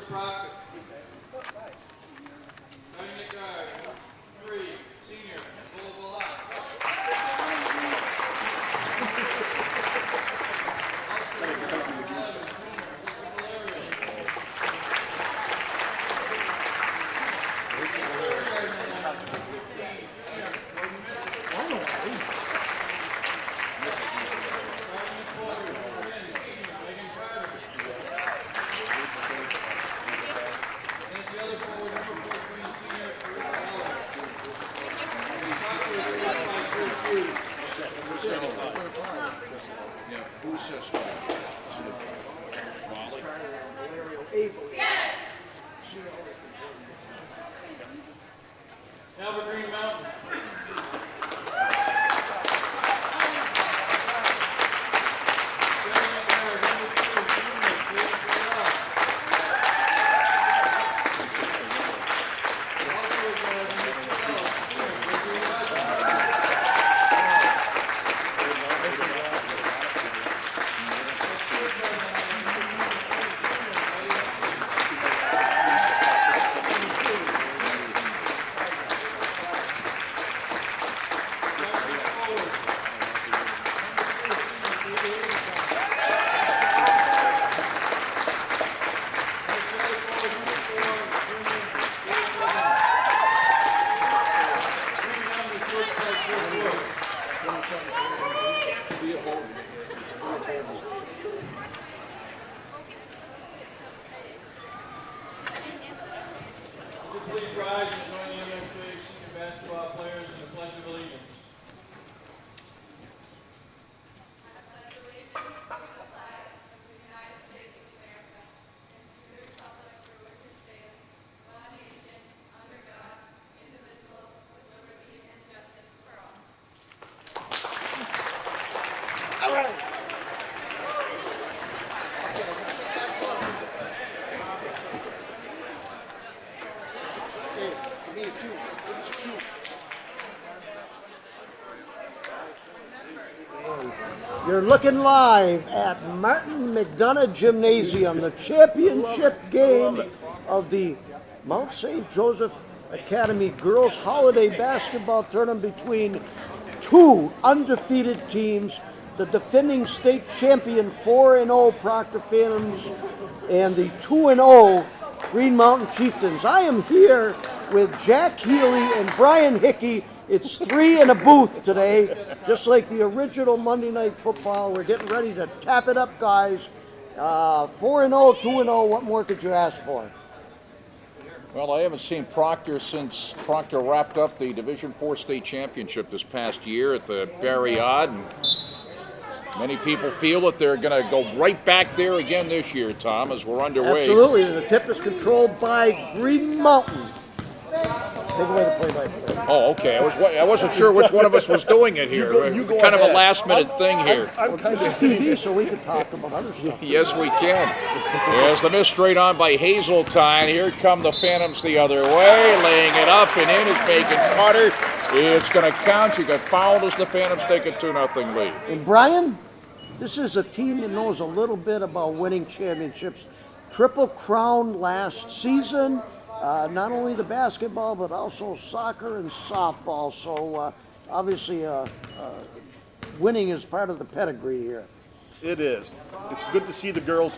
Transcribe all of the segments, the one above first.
Proctor. Starting at guard, 3, senior, Bull. Now for Green Mountain. Please rise and join the MFA senior basketball players in the Pledge of Allegiance. You're looking live at Martin McDonough Gymnasium, the championship game of the Mount St. Joseph Academy Girls Holiday Basketball Tournament between two undefeated teams, the defending state champion 4-0 Proctor Phantoms and the 2-0 Green Mountain Chieftains. I am here with Jack Healey and Brian Hickey. It's 3 in a booth today, just like the original Monday Night Football. We're getting ready to tap it up, guys. 4-0, 2-0, what more could you ask for? Well, I haven't seen Proctor since Proctor wrapped up the Division IV state championship this past year at the Barry Odd. And many people feel that they're going to go right back there again this year, Tom, as we're underway. Absolutely. The tip is controlled by Green Mountain. Take away the play-by-play. Oh, okay. I wasn't sure which one of us was doing it here. You go kind ahead. of a last-minute thing here. This is TV, so we can talk about other stuff. Yes, we can. As the miss straight on by Hazeltine. Here come the Phantoms the other way. Laying it up and in is Megan Carter. It's going to count. She got fouled as the Phantoms take a 2-0 lead. And Brian, this is a team that knows a little bit about winning championships. Triple Crown last season. Not only the basketball, but also soccer and softball. So obviously winning is part of the pedigree here. It is. It's good to see the girls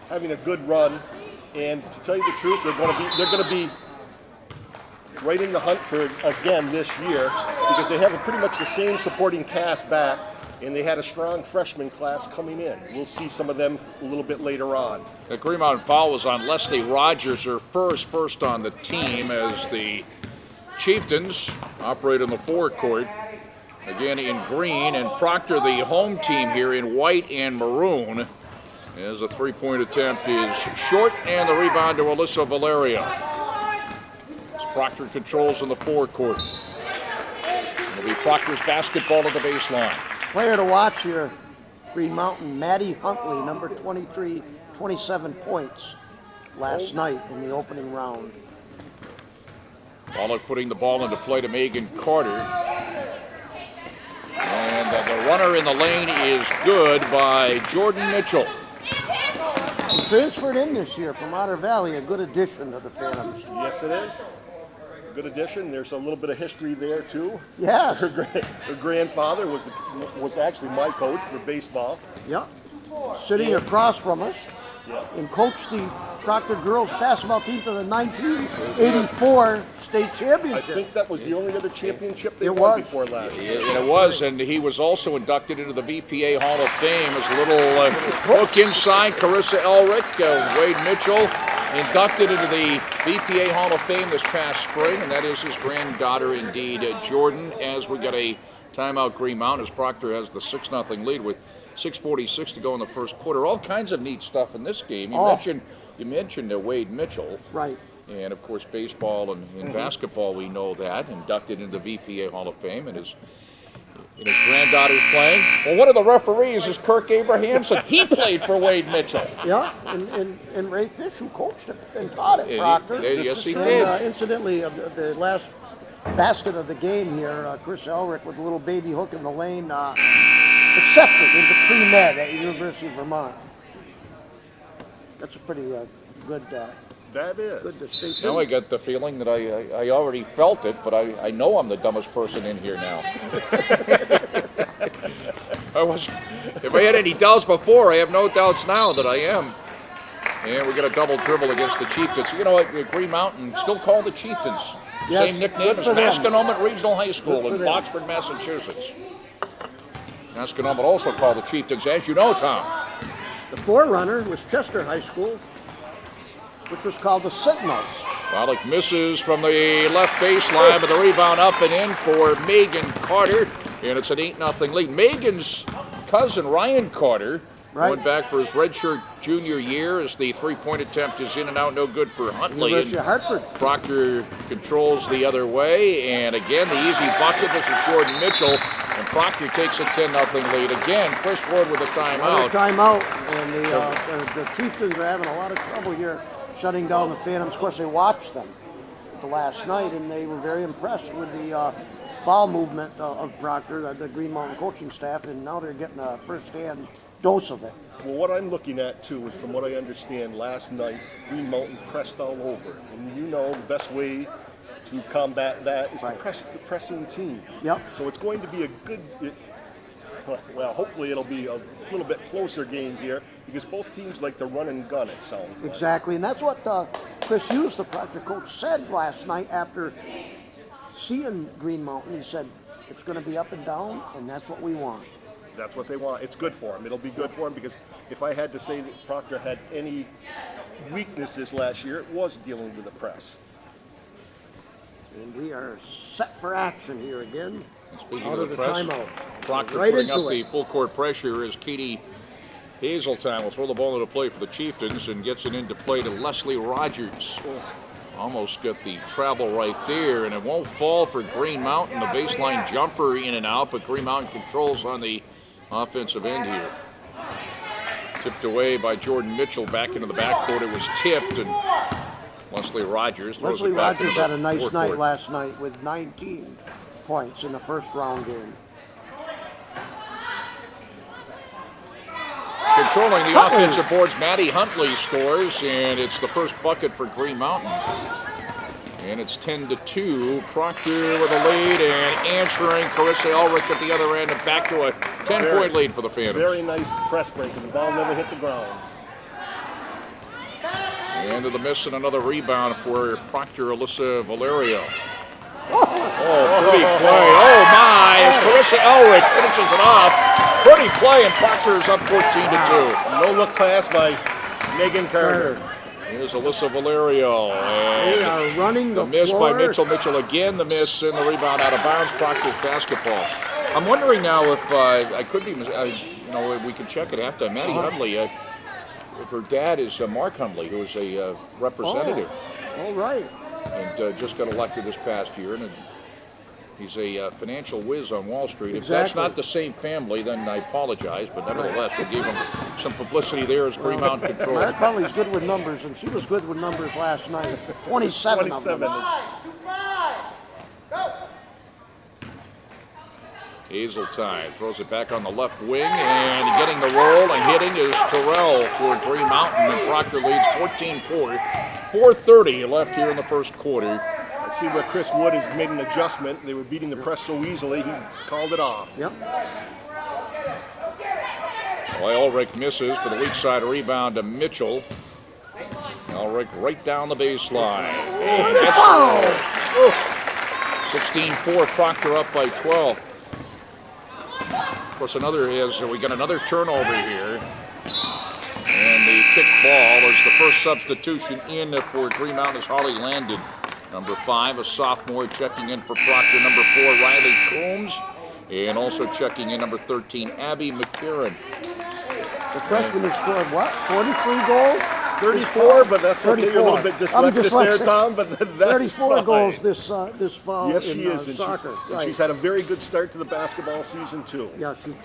having a good run, and to tell you the truth, they're going to be right in the hunt for again this year because they have pretty much the same supporting cast back, and they had a strong freshman class coming in. We'll see some of them a little bit later on. The Green Mountain foul was on Leslie Rogers, her first on the team, as the Chieftains operate on the forecourt, again in green, and Proctor, the home team here, in white and maroon, as a three-point attempt is short, and the rebound to Alyssa Valerio. As Proctor controls in the forecourt. It'll be Proctor's basketball at the baseline. Player to watch here, Green Mountain, Maddie Huntley, number 23, 27 points last night in the opening round. Pollock putting the ball into play to Megan Carter. And the runner in the lane is good by Jordan Mitchell. Transferred in this year from Otter Valley, a good addition to the Phantoms. Yes, it is. Good addition. There's a little bit of history there too. Yes. Her grandfather was actually my coach for baseball. Yep. Sitting across from us. Yeah. And coached the Proctor girls basketball team to the 1984 state I championship. think that was the only other championship they It won was. before last year. And it was, and he was also inducted into the VPA Hall of Fame as a little look inside. Carissa Elric, Wade Mitchell, inducted into the VPA Hall of Fame this past spring, and that is his granddaughter, indeed, Jordan. As we get a timeout, Green Mountain, as Proctor has the 6-0 lead with 6:46 to go in the first quarter. All kinds of neat stuff in this game. You mentioned Wade Mitchell. Right. And, of course, baseball and basketball, we know that, inducted into the VPA Hall of Fame, and his granddaughter's playing. Well, one of the referees is Kirk Abrahamson. He played for Wade Mitchell. Yeah, and Ray Fish, who coached it and taught at Proctor. Yes, he And, did. incidentally, the last basket of the game here, Chris Elric with a little baby hook in the lane, accepted into pre-med at University of Vermont. That's a pretty good That is. good distinction. Now I got the feeling that I already felt it, but I know I'm the dumbest person in here now. If I had any doubts before, I have no doubts now that I am. And we got a double dribble against the Chieftains. You know what, Green Mountain, still called the Chieftains. Yes, Same nickname good as for them. Masconomet Regional High School Good for in them. Boxford, Massachusetts. Masconomet also called the Chieftains, as you know, Tom. The forerunner was Chester High School, which was called the Sentinels. Wallach misses from the left baseline, but the rebound up and in for Megan Carter, and it's an 8-0 lead. Megan's cousin, Ryan Carter, went back for his redshirt junior year as the three-point attempt is in and out, no good for Huntley. University of Hartford. Proctor controls the other way, and again, the easy bucket. This is Jordan Mitchell, and Proctor takes a 10-0 lead. Again, Chris Ward with a Another timeout. timeout, and the Chieftains are having a lot of trouble here shutting down the Phantoms. Of course, they watched them the last night, and they were very impressed with the ball movement of Proctor, the Green Mountain coaching staff, and now they're getting a first-hand dose of it. Well, what I'm looking at too is, from what I understand, last night Green Mountain pressed all over, and you know the best way to combat that is to press the pressing team. Yep. So it's going to be a good. Well, hopefully it'll be a little bit closer game here because both teams like to run and gun. It sounds like. Exactly, and that's what Chris Hughes, the Proctor coach, said last night after seeing Green Mountain. He said it's going to be up and down, and that's what we want. That's what they want. It's good for them. It'll be good for them because if I had to say that Proctor had any weaknesses last year, it was dealing with the press. And we are set for action here again. Speaking Out of of the the press, timeout. Proctor Right putting into up the it. full court pressure as Katie Hazeltine will throw the ball into play for the Chieftains and gets it into play to Leslie Rogers. Almost got the travel right there, and it won't fall for Green Mountain. The baseline jumper in and out, but Green Mountain controls on the offensive end here. Tipped away by Jordan Mitchell back into the backcourt. It was tipped, and Leslie Rogers throws Leslie it back Rogers into the had a nice forecourt. night last night with 19 points in the first round game. Controlling the Huntley. offensive boards, Maddie Huntley scores, and it's the first bucket for Green Mountain. And it's 10-2. Proctor with a lead and answering Carissa Elric at the other end, and back to a 10-point lead for the Phantoms. Very nice press break, and the ball never hit the ground. And to the miss and another rebound for Proctor, Alyssa Valerio. Oh, pretty play. Oh, my. As Carissa Elric finishes it off. Pretty play, and Proctor is up 14-2. No look pass by Megan Carter. Here's Alyssa Valerio. They And are running the miss floor. by Mitchell. Mitchell again, the miss and the rebound out of bounds. Proctor's basketball. I'm wondering now if I could be, we can check it after. Maddie Huntley, if her dad is Mark Huntley, who is a representative. All right. And just got elected this past year, and he's a financial whiz on Wall Street. If Exactly. that's not the same family, then I apologize, but nevertheless, we gave him some publicity there as Green Mountain control. Mark Huntley's good with numbers, and she was good with numbers last night. 27 of them. 27. Hazeltine throws it back on the left wing, and getting the roll and hitting is Terrell for Green Mountain, and Proctor leads 14-4. 4:30 left here in the first quarter. I see where Chris Wood has made an adjustment. They were beating the press so easily, he called it off. Yep. Well, Elric misses, but a weak side rebound to Mitchell. Elric right down the baseline. And that's 16-4, Proctor up by 12. Of course, we got another turnover here. And the kick ball is the first substitution in for Green Mountain is Holly Landon. Number 5, a sophomore, checking in for Proctor. Number 4, Riley Coombs. And also checking in number 13, Abby McCarran. The freshman has scored what? 43 goals? 34, but that's okay. 34. You're a little bit dyslexic there, Tom, but that's 34 fine. goals this fall Yes, she in is. And soccer. and she's had a very good start to the basketball season, too. Yeah, she's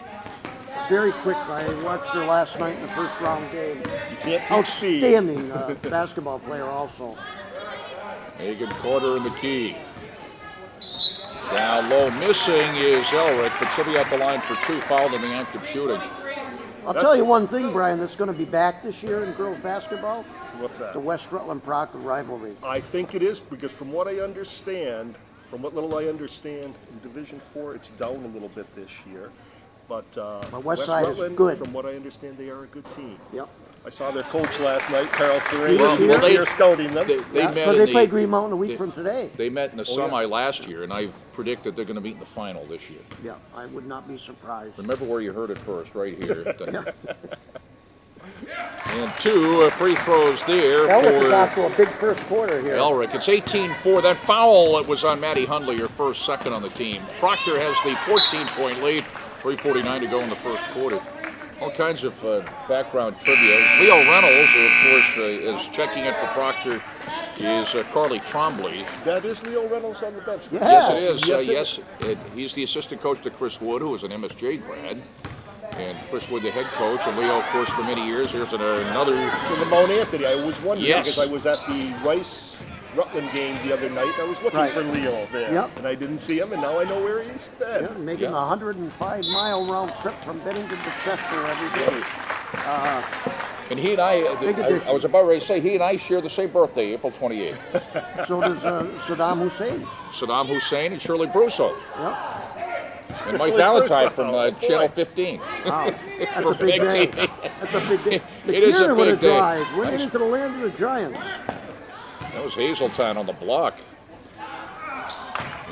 very quick. I watched her last night in the first round game. You can't teach speed. Outstanding basketball player also. Megan Carter in the key. Down low, missing is Elric, but she'll be at the line for 2, fouled in the act of shooting. I'll tell you one thing, Brian, that's going to be back this year in girls basketball. What's that? The West Rutland-Proctor rivalry. I think it is, because from what I understand, from what little I understand, in Division 4, it's down a little bit this year. But West Side is Rutland, good. from what I understand, they are a good team. Yep. I saw their coach last night, Carol Serene. He was here? He was here scouting them. They met But in they play the, Green Mountain a week from today. they met in the yes. semi last year, and I predicted they're going to meet in the final this year. Yeah, I would not be surprised. Remember where you heard it first, right here. And 2 free throws there Elric is for off to a big first quarter here. Elric. It's 18-4. That foul was on Maddie Hundley, her first second on the team. Proctor has the 14-point lead. 3:49 to go in the first quarter. All kinds of background trivia. Leo Reynolds, who of course is checking in for Proctor, is Carly Trombley. That is Leo Reynolds on the bench. Yeah. Yes, it is. Yes, He's the assistant coach to Chris Wood, who is an MSJ grad. And Chris Wood, the head coach, and Leo, of course, for many years. Here's another. For the Mount Anthony, I was wondering, Yes. because I was at the Rice-Rutland game the other night, and I was looking Right. for Leo there. Yep. And I didn't see him, and now I know where he's been. Yeah, making a 105-mile round trip from Bennington to Chester every day. And he and I addition. was about ready to say, he and I share the same birthday, April 28th. So does Saddam Hussein. Saddam Hussein and Shirley Brusso. Yep. And Mike Shirley Valentine Brusso. from Oh, Channel boy. 15. Wow, that's For a big day. PEGTV. That's a big day. It is a McKiernan with big day. drive, went into the land of the Giants. That was Hazeltine on the block.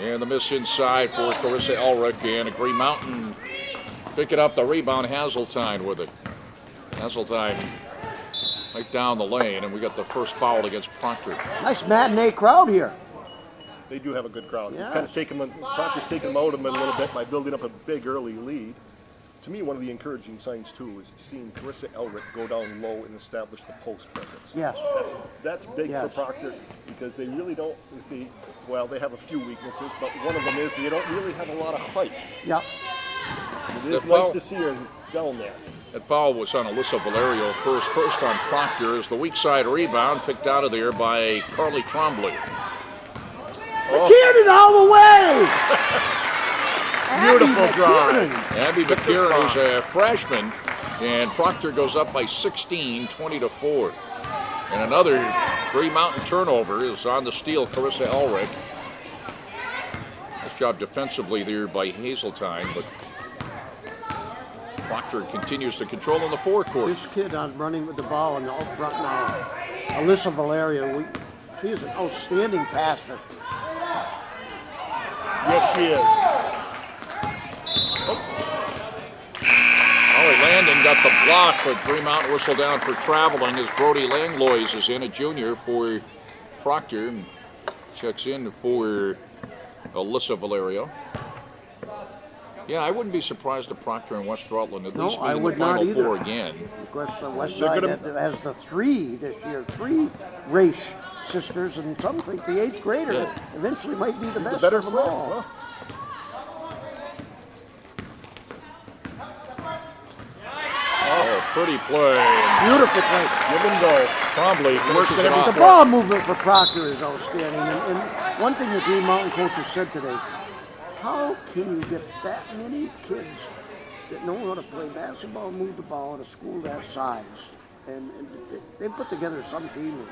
And the miss inside for Carissa Elric, and a Green Mountain picking up the rebound. Hazeltine with it. Hazeltine right down the lane, and we got the first foul against Proctor. Nice matinee crowd here. They do have a good crowd. Yeah. It's kind of taken them, Proctor's taken them out of them a little bit by building up a big early lead. To me, one of the encouraging signs, too, is seeing Carissa Elric go down low and establish the post presence. Yes. That's big Yes. for Proctor, because they really don't, they have a few weaknesses, but one of them is they don't really have a lot of height. Yep. It is The nice foul- to see her down there. That foul was on Alyssa Valerio first on Proctor, as the weak side rebound picked out of there by Carly Trombley. McKiernan all the way! Beautiful Abby drive. McKiernan. Abby McCarran is a freshman, and Proctor goes up by 16, 20-4. And another Green Mountain turnover is on the steal, Carissa Elric. Nice job defensively there by Hazeltine, but Proctor continues to control in the forecourt. This kid on running with the ball in the up front now, Alyssa Valerio, she is an outstanding passer. Yes, she is. Holly Landon got the block, but Green Mountain whistle down for traveling as Brody Langlois is in, a junior for Proctor, and checks in for Alyssa Valerio. Yeah, I wouldn't be surprised if Proctor and West Rutland at least meet I in the would not Final either. Four again. Of course, West They're Side gonna- has the 3 this year, 3 race sisters, and some think the 8th grader Yeah. eventually might be the best Better of them friend, all. huh? Oh, pretty play. Beautiful play. Give and go. Trombley Worse finishes than it every off. The ball movement for Proctor is outstanding. And one thing the Green Mountain coaches said today, how can you get that many kids that know how to play basketball, move the ball at a school that size? And they put together some team.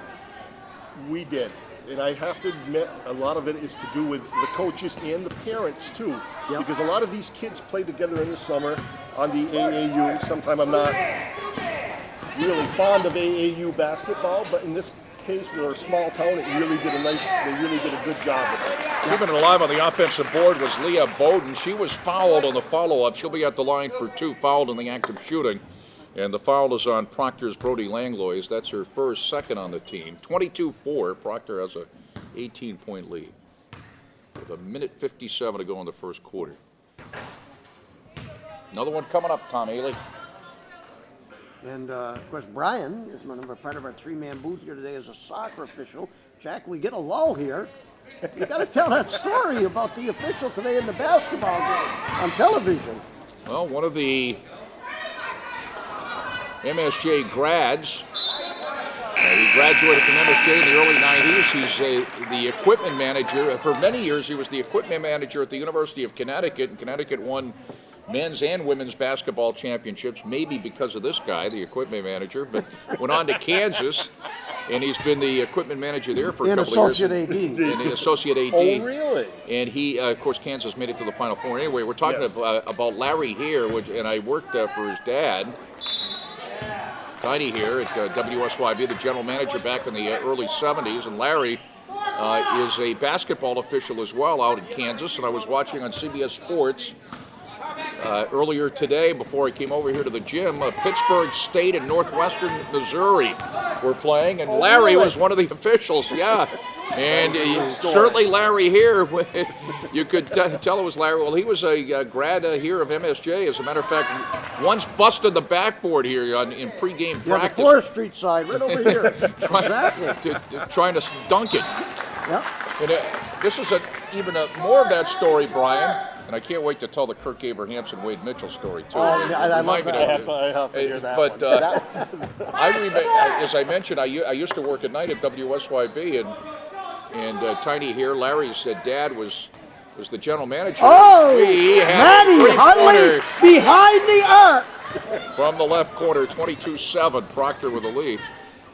We did. And I have to admit, a lot of it is to do with the coaches and the parents, too. Yep. Because a lot of these kids play together in the summer on the AAU. Sometimes I'm not really fond of AAU basketball, but in this case, we're a small town. They really did a good job of it. Keeping it alive on the offensive board was Leah Bowden. She was fouled on the follow-up. She'll be at the line for 2, fouled in the act of shooting. And the foul is on Proctor's Brody Langlois. That's her first, second on the team. 22-4. Proctor has a 18-point lead with 1:57 to go in the first quarter. Another one coming up, Tom Healey. And, of course, Brian is part of our three-man booth here today as a soccer official. Jack, we get a lull here. You got to tell that story about the official today in the basketball game on television. Well, one of the MSJ grads. He graduated from MSJ in the early 90s. He's the equipment manager. For many years, he was the equipment manager at the University of Connecticut, and Connecticut won men's and women's basketball championships, maybe because of this guy, the equipment manager, but went on to Kansas, and he's been the equipment manager there for a couple of years. And the associate AD. Oh, really? And he, of course, Kansas made it to the Final Four. Anyway, we're talking about Larry here, and I worked for his dad, Tiny here at WSYB, the general manager back in the early 70s, and Larry is a basketball official as well out in Kansas, and I was watching on CBS Sports earlier today before I came over here to the gym. Pittsburgh State and Northwestern Missouri were playing, and Larry was one of the officials, And certainly Larry here, you could tell it was Larry. Well, he was a grad here of MSJ. As a matter of fact, once busted the backboard here in pregame practice. The 4th Street side, right over here. Exactly. Trying to dunk it. Yep. And this is even more of that story, Brian. And I can't wait to tell the Kirk Abrahamson, Wade Mitchell story, too. I love that. I have to hear that but one. I remember, as I mentioned, I used to work at night at WSYB, and Tiny here, Larry's dad was the general manager. Oh, he had Matty Huntley behind the arc. From the left corner, 22-7, Proctor with a lead.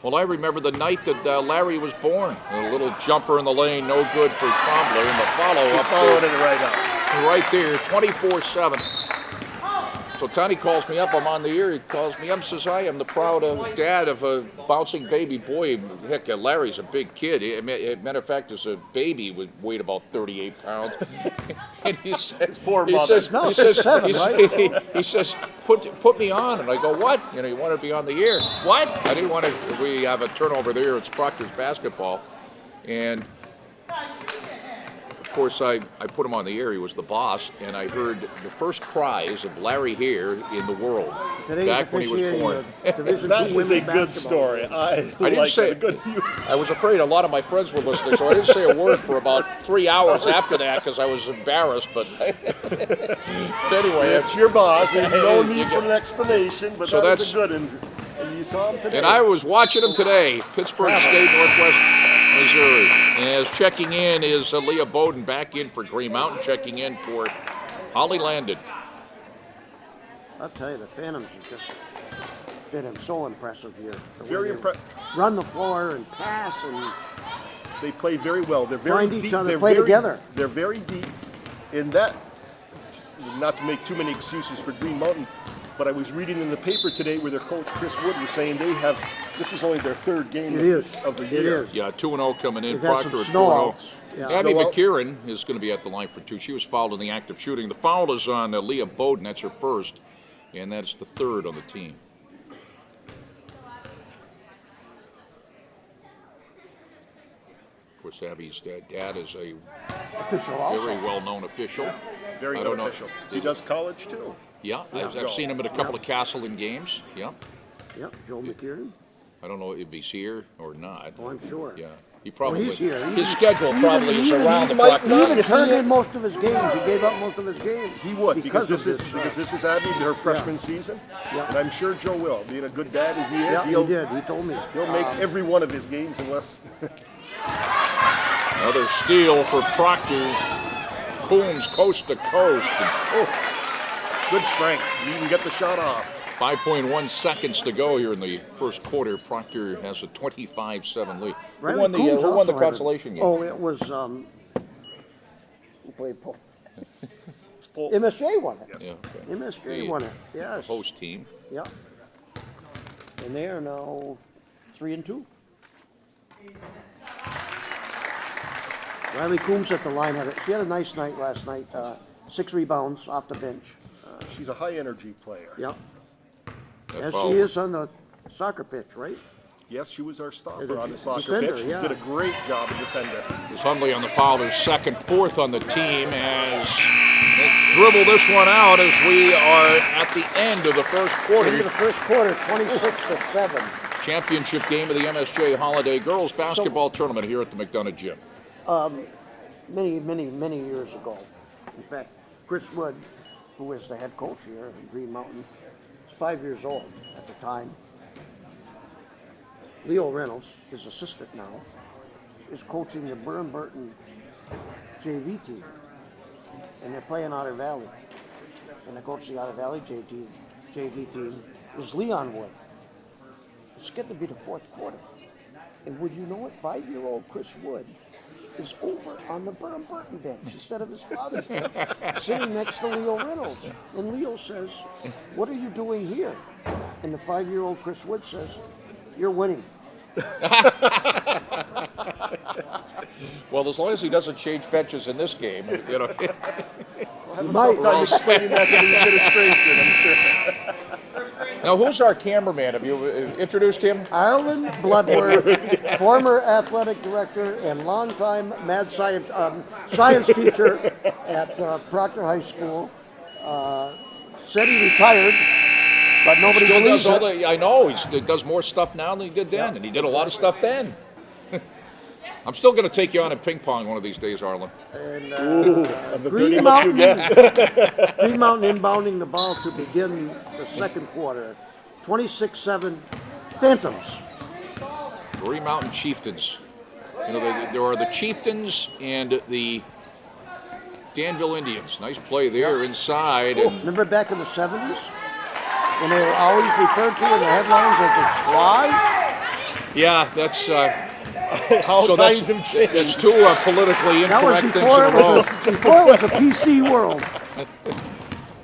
Well, I remember the night that Larry was born. A little jumper in the lane, no good for Trombley, and the follow-up. Followed it right up. Right there, 24-7. So Tony calls me up. I'm on the air. He calls me up and says, "I am the proud dad of a bouncing baby boy." Heck, Larry's a big kid. Matter of fact, as a baby, he would weigh about 38 pounds. And he says, he says, put me on. And I go, "What? You want to be on the air?" "What?" I didn't want to. We have a turnover there. It's Proctor's basketball, and of course, I put him on the air. He was the boss, and I heard the first cries of Larry here in the world back when he was born. That is a good story. I didn't say it. I was afraid a lot of my friends were listening, so I didn't say a word for about 3 hours after that because I was embarrassed. But anyway, it's your boss, and no need for an explanation. But so that's a good one. And you saw him today. And I was watching him today. Pittsburgh State, Northwest Missouri. As checking in is Leah Bowden back in for Green Mountain, checking in for Holly Landon. I'll tell you, the Phantoms have just been so impressive here. Very impressive. Run the floor and pass, and they play very well. They're very find deep. each other, They're play very, together. They're very deep. In that, not to make too many excuses for Green Mountain, but I was reading in the paper today where their coach Chris Wood was saying this is only their 3rd game of the year. It is. Yeah, 2-0 coming in. They've had Proctor some at 2-0. snowouts. Yeah. Abby McKieran is going to be at the line for 2. She was fouled in the act of shooting. The foul is on Leah Bowden. That's her first, and that's the 3rd on the team. Of course, Abby's dad is a very well-known official. Very good official. He does college, too. Yeah, I've seen him at a couple of Castleton games. Yeah. Yep, Joe McKieran. I don't know if he's here or not. Oh, I'm sure. Yeah, he probably. He's here. His schedule probably is around the clock. He even turned in most of his games. He gave up most of his games. He would because this is Abby, her freshman season, and I'm sure Joe will. Being a good dad as he is, he did. He told me he'll make every one of his games unless. Another steal for Proctor. Coombs coast to coast. Good strength. You can get the shot off. 5.1 seconds to go here in the first quarter. Proctor has a 25-7 lead. Riley Who won the, Coombs who won also the had a- consolation game? Oh, it was, who played Paul? Pull. MSJ won it. Yeah, okay. MSJ won it, yes. Host team. Yeah. And they are now 3-2. Riley Coombs at the line she had a nice night last night. 6 rebounds off the bench. She's a high energy player. Yeah. That As foul- she is on the soccer pitch, right? Yes, she was our stopper As a on the soccer defender, pitch. yeah. Did a great job of defender. Is Hundley on the foul, their second, fourth on the team as they dribble this one out as we are at the end of the first Into quarter. the first quarter, 26-7. Championship game of the MSJ Holiday Girls Basketball Tournament here at the McDonough Gym. Many years ago. In fact, Chris Wood, who was the head coach here in Green Mountain, was 5 years old at the time. Leo Reynolds, his assistant now, is coaching the Burton JV team. And they're playing Otter Valley. And the coach of the Otter Valley JV team is Leon Wood. It's getting to be the fourth quarter. And would you know it, 5-year-old Chris Wood is over on the Burton bench instead of his father's bench, sitting next to Leo Reynolds. And Leo says, "What are you doing here?" And the 5-year-old Chris Wood says, "You're winning." Well, as long as he doesn't change benches in this game, you know. You might. I'm explaining that to the administration, I'm sure. Now, who's our cameraman? Have you introduced him? Arlen Bloodworth, former athletic director and longtime mad science teacher at Proctor High School, said he retired, but nobody Still believes does all it. the. I know he does more stuff now than he did then, and he did a lot of stuff then. I'm still going to take you on in ping pong one of these days, Arlen. And I'm the Green dirty Mountain, look you get. Green Mountain inbounding the ball to begin the second quarter. 26-7 Phantoms. Green Mountain Chieftains. You know, there are the Chieftains and the Danville Indians. Nice play there inside. And Remember back in the 70s when they were always referred to in the headlines as the Squaws? yeah, that's How so times that's, have changed. that's two politically That was incorrect things before in it a row. was before it was a PC world.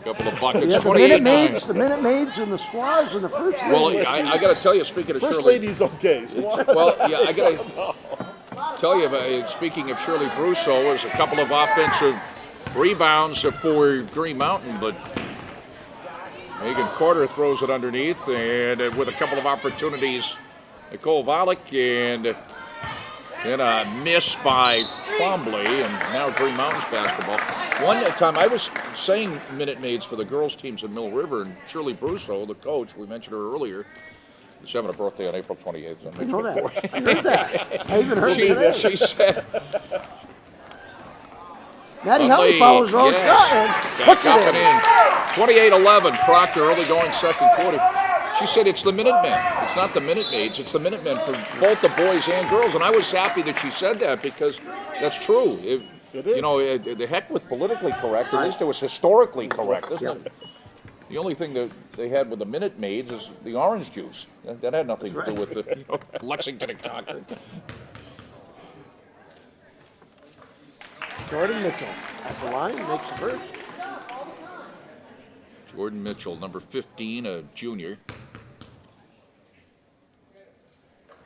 Couple of buckets. You had the 28-9. Minute Maids, and the Squaws, and the First Lady. Well, I got to tell you, speaking of First Shirley. lady's okay. Well, yeah, I got to tell you, speaking of Shirley Brusso, there's a couple of offensive rebounds for Green Mountain, but Megan Carter throws it underneath, and with a couple of opportunities, Nicole Volek, and then a miss by Twombly, and now Green Mountain's basketball. One time I was saying Minute Maids for the girls' teams in Mill River, and Shirley Brusso, the coach, we mentioned her earlier, is having a birthday on April 28th. I know that. I heard that. I even heard it today. She said, Maddie Healey follows her own shot and puts back up it in. and in. 28-11, Proctor, early going second quarter. She said it's the Minutemen. It's not the Minute Maids. It's the Minutemen for both the boys and girls. And I was happy that she said that because that's true. It is. You know, the heck with politically correct. At least it was historically correct, isn't it? The only thing that they had with the Minute Maids is the orange juice. That had nothing to do with the Lexington and Concord. Jordan Mitchell at the line makes the first. Jordan Mitchell, number 15, a junior.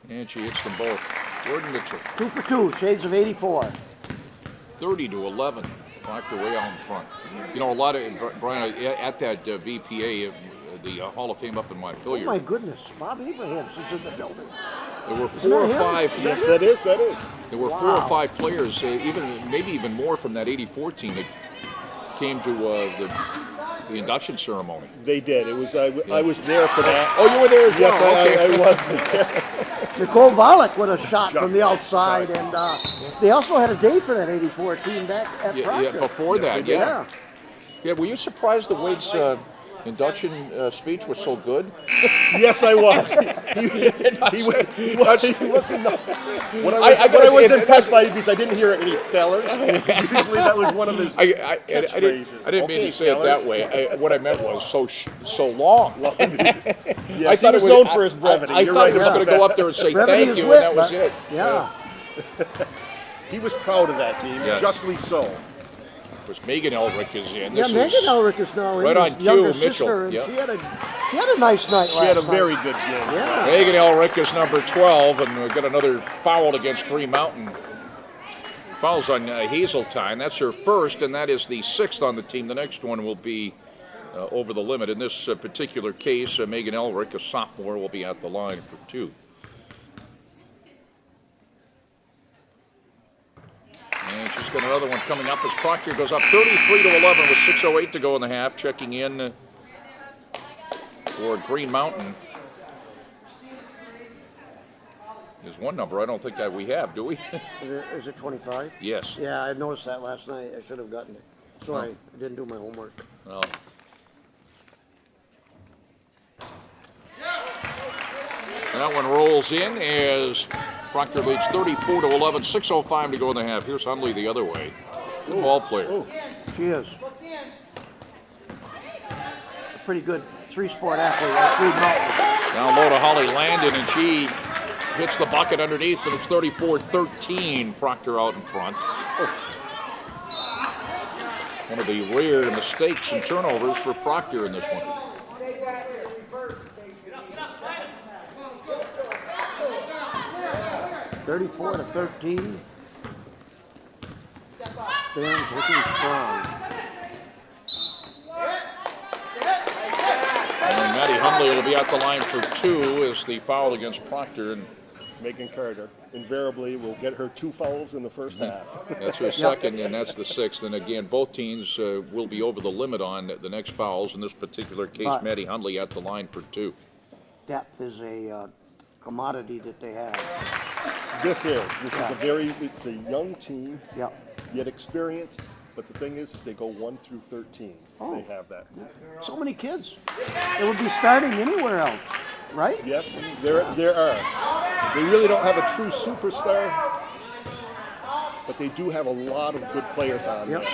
And she hits them both. Jordan Mitchell, 2 for 2, shades of 84. 30-11. Proctor way out in front. You know, a lot of, Brian, at that VPA, the Hall of Fame up in Oh Montpelier, my goodness, Bob Abrahamson's in the building. there were Isn't four that or him? five. Yes, that is. There were 4 or 5 players, maybe even more from that '84 team that came to the induction ceremony. They did. It was. I was there for that. Oh, you were there as well. Yes, Okay. I was there. Nicole Volek with a shot from the outside, and they also had a day for that 84 team back at Proctor. Yeah, before that, Yeah. yeah. Were you surprised that Wade's induction speech was so good. Yes, I was. He wasn't. What I was impressed by because I didn't hear any fellers. Usually that was one of his catchphrases. I didn't mean to say it that way. What I meant was so long. Yes, he was known for his brevity. I thought he was going to go up there and say Brevity thank is you, wit, and that was but- it. Yeah. He was proud of that team, Yeah. justly so. Of course, Megan Elric is in. Yeah, This Megan is Elric is now in, right his on cue, younger Mitchell. sister, and Yep. she had a nice night last She had a night. very good game. Yeah. Megan Elric is number 12, and we've got another foul against Green Mountain. Fouls on Hazeltine. That's her first, and that is the 6th on the team. The next one will be over the limit. In this particular case, Megan Elric, a sophomore, will be at the line for 2. And she's got another one coming up as Proctor goes up 33-11 with 6:08 to go in the half. Checking in for Green Mountain is one number I don't think that we have, do we? Is it 25? Yes. Yeah, I noticed that last night. I should have gotten it. Sorry, I didn't do my homework. Well. And that one rolls in as Proctor leads 34-11, 6:05 to go in the half. Here's Hundley the other way. Good ball player. She is. A pretty good three-sport athlete at Green Mountain. Down low to Holly Landon, and she hits the bucket underneath, and it's 34-13. Proctor out in front. One of the rare mistakes and turnovers for Proctor in this one. (34-13). Fans looking strong. And Maddie Hundley will be at the line for 2 as the foul against Proctor. And Megan Carter invariably will get her 2 fouls in the first half. that's her second, and that's the 6th. And again, both teams will be over the limit on the next fouls. In this particular case, But- Maddie Hundley at the line for 2. Depth is a commodity that they have. This is it's a young team, Yep. yet experienced. But the thing is they go 1 through 13. Oh. They have that. So many kids. They would be starting anywhere else, right? Yes, there are. They really don't have a true superstar, but they do have a lot of good players on Yep. there.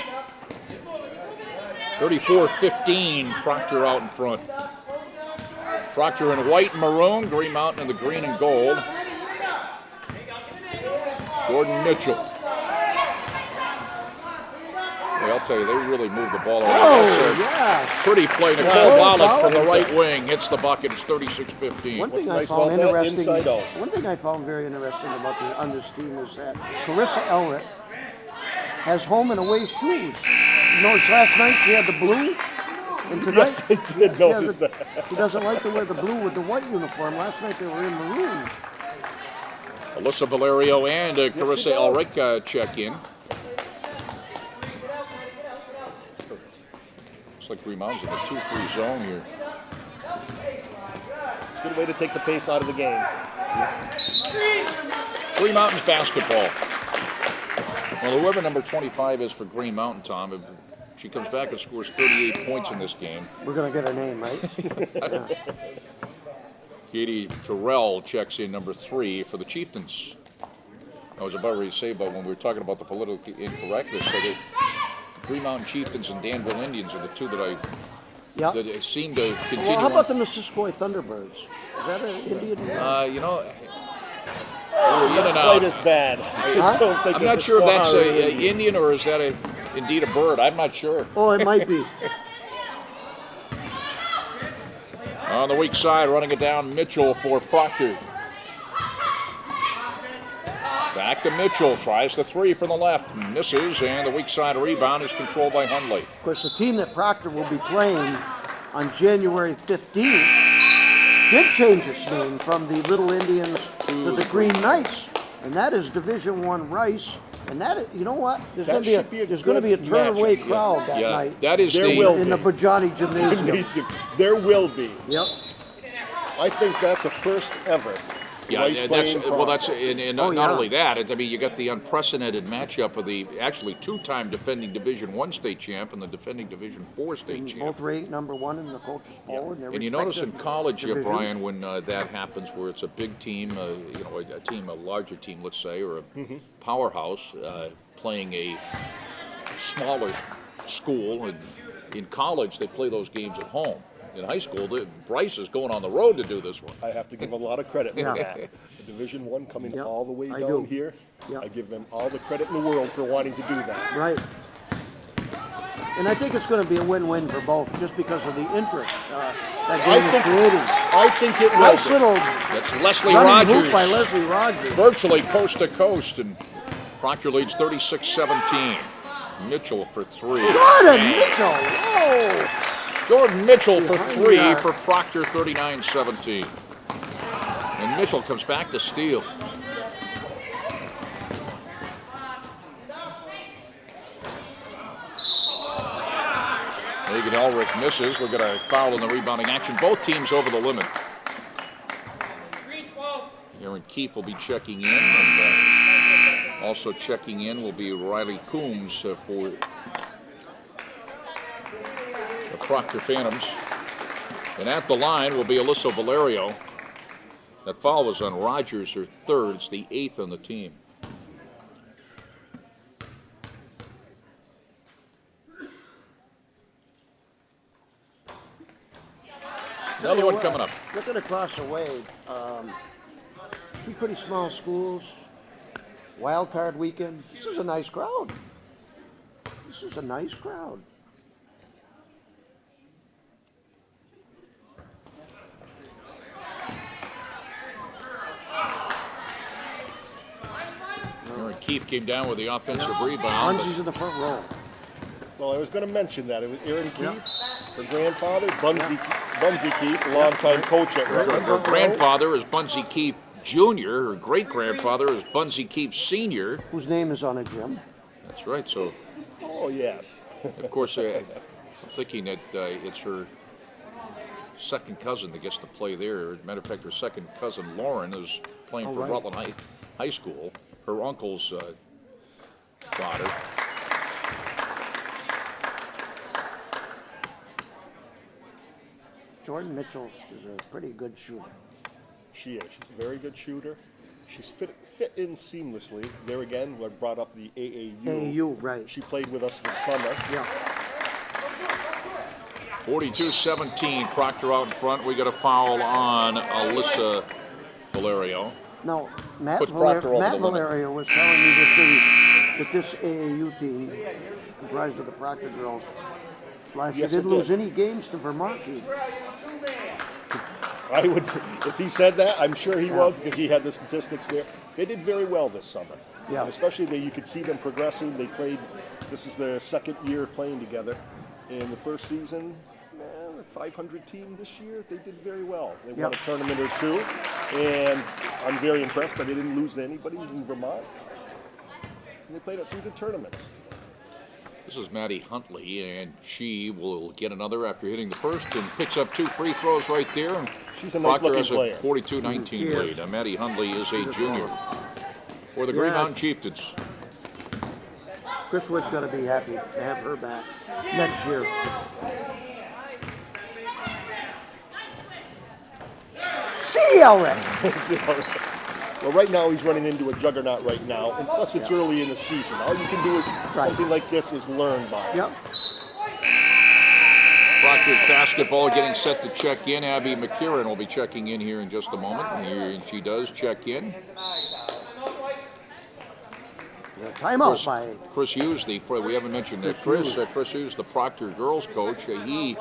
34-15, Proctor out in front. Proctor in white and maroon, Green Mountain in the green and gold. Jordan Mitchell. Hey, I'll tell you, they really moved the ball around. Oh, That's a yeah. pretty play. Nicole Wallach from the right wing hits the bucket. It's 36-15. One thing I nice found about that? interesting. Inside out. One thing I found very interesting about on this team is that Carissa Elric has home and away shoes. You notice last night she had the blue, and tonight Yes, I did notice that. she doesn't like to wear the blue with the white uniform. Last night they were in maroon. Alyssa Valerio and Carissa Elric check in. Looks like Green Mountain's in the 2-3 zone here. It's a good way to take the pace out of the game. Green Mountain's basketball. Well, whoever number 25 is for Green Mountain, Tom, if she comes back and scores 38 points in this game. We're gonna get her name right. Yeah. Katie Terrell checks in number 3 for the Chieftains. I was about ready to say, but when we were talking about the political incorrectness, so that Green Mountain Chieftains and Danville Indians are the two that Yeah. that seem to continue. Well, how on. about the Missisquoi Thunderbirds? Is that an Indian? You know, in and Quite out. as bad. I don't think I'm it's not sure if that's Squaw or a Indian or is that indeed a bird. I'm not sure. Oh, it might be. On the weak side, running it down, Mitchell for Proctor. Back to Mitchell, tries the 3 from the left, misses, and the weak side rebound is controlled by Hundley. Of course, the team that Proctor will be playing on January 15th did change its name from the Little Indians to the Green Knights, and that is Division I Rice. And that, you know what? There's going to be a good turn-away matchup, crowd that night That is There the will in the Bajani Gymnasium. There will be. Yep. I think that's a first ever Yeah, Rice and that's playing well. Proctor. And Oh, not yeah. only that. I mean, you got the unprecedented matchup of the actually two-time defending Division I state champ and the defending Division IV state And champ. both rate #1 in the coaches poll. In their And you notice in respective college, divisions. Brian, when that happens, where it's a big team, a larger team, let's say, or a powerhouse playing a smaller school. And in college, they play those games at home. In high school, Bryce is going on the road to do this one. I have to give a lot of credit for Yeah. that. Division I coming Yep, all the way I down do. here. Yep. I give them all the credit in the world for wanting to do that. Right. And I think it's going to be a win-win for both, just because of the interest that game is creating. I think it will. Nice be. little That's Leslie running Rogers. hoop by Leslie Rogers. Virtually coast to coast, and Proctor leads 36-17. Mitchell for three. Jordan Mitchell! Whoa! Jordan Mitchell for Behind the three arc. for Proctor, 39-17. And Mitchell comes back to steal. Megan Elric misses. We'll get a foul in the rebounding action. Both teams over the limit. Aaron Keefe will be checking in, and also checking in will be Riley Coombs for the Proctor Phantoms. And at the line will be Alyssa Valerio. That foul was on Rogers, her third. It's the 8th on the team. Another one coming up. Looking across the way, two pretty small schools, wild card weekend. This is a nice crowd. This is a nice crowd. Aaron Keefe came down with the offensive rebound. Bunzi's in the front row. Well, I was going to mention that. It was Aaron Keefe, her grandfather, Bunzi Keefe, a longtime coach at Rutland. Her grandfather is Bunsey Keefe Jr. Her great-grandfather is Bunsey Keefe Sr. Whose name is on a gym. That's right. So, Oh, yes. of course, I'm thinking that it's her second cousin that gets to play there. As a matter of fact, her second cousin, Lauren, is playing for right. Rutland High School. Her uncle's daughter. Jordan Mitchell is a pretty good shooter. She is. She's a very good shooter. She's fit in seamlessly. There again, we brought up the AAU. AAU, right. She played with us this summer. Yeah. 42-17, Proctor out in front. We got a foul on Alyssa Valerio. Now, Matt, Puts Proctor over the limit. Valerio was telling me that this AAU team, comprised of the Proctor girls, last year Yes, it didn't lose did. any games to Vermont teams. I would, if he said that, I'm sure he was, because he had the statistics there. They did very well this summer. Yeah. And especially you could see them progressing. They played, this is their second year playing together. In the first season, 500 team this year, they did very well. They won a tournament or two, and I'm very impressed that they didn't lose to anybody in Vermont. And they played at some good tournaments. This is Maddie Huntley, and she will get another after hitting the first and picks up 2 free throws right there. And She's a nice-looking Proctor has player. a 42-19 She is. lead. Maddie Huntley is a junior for the Green Mountain Chieftains. Chris Wood's going to be happy to have her back next year. See Elric. Well, right now he's running into a juggernaut right now, and plus it's early in the season. All you can do is something like this is learn by. Yep. Proctor's basketball getting set to check in. Abby McKieran will be checking in here in just a moment. And she does check in. Timeout by Chris Hughes, we haven't mentioned that. Chris Hughes, the Proctor girls coach, he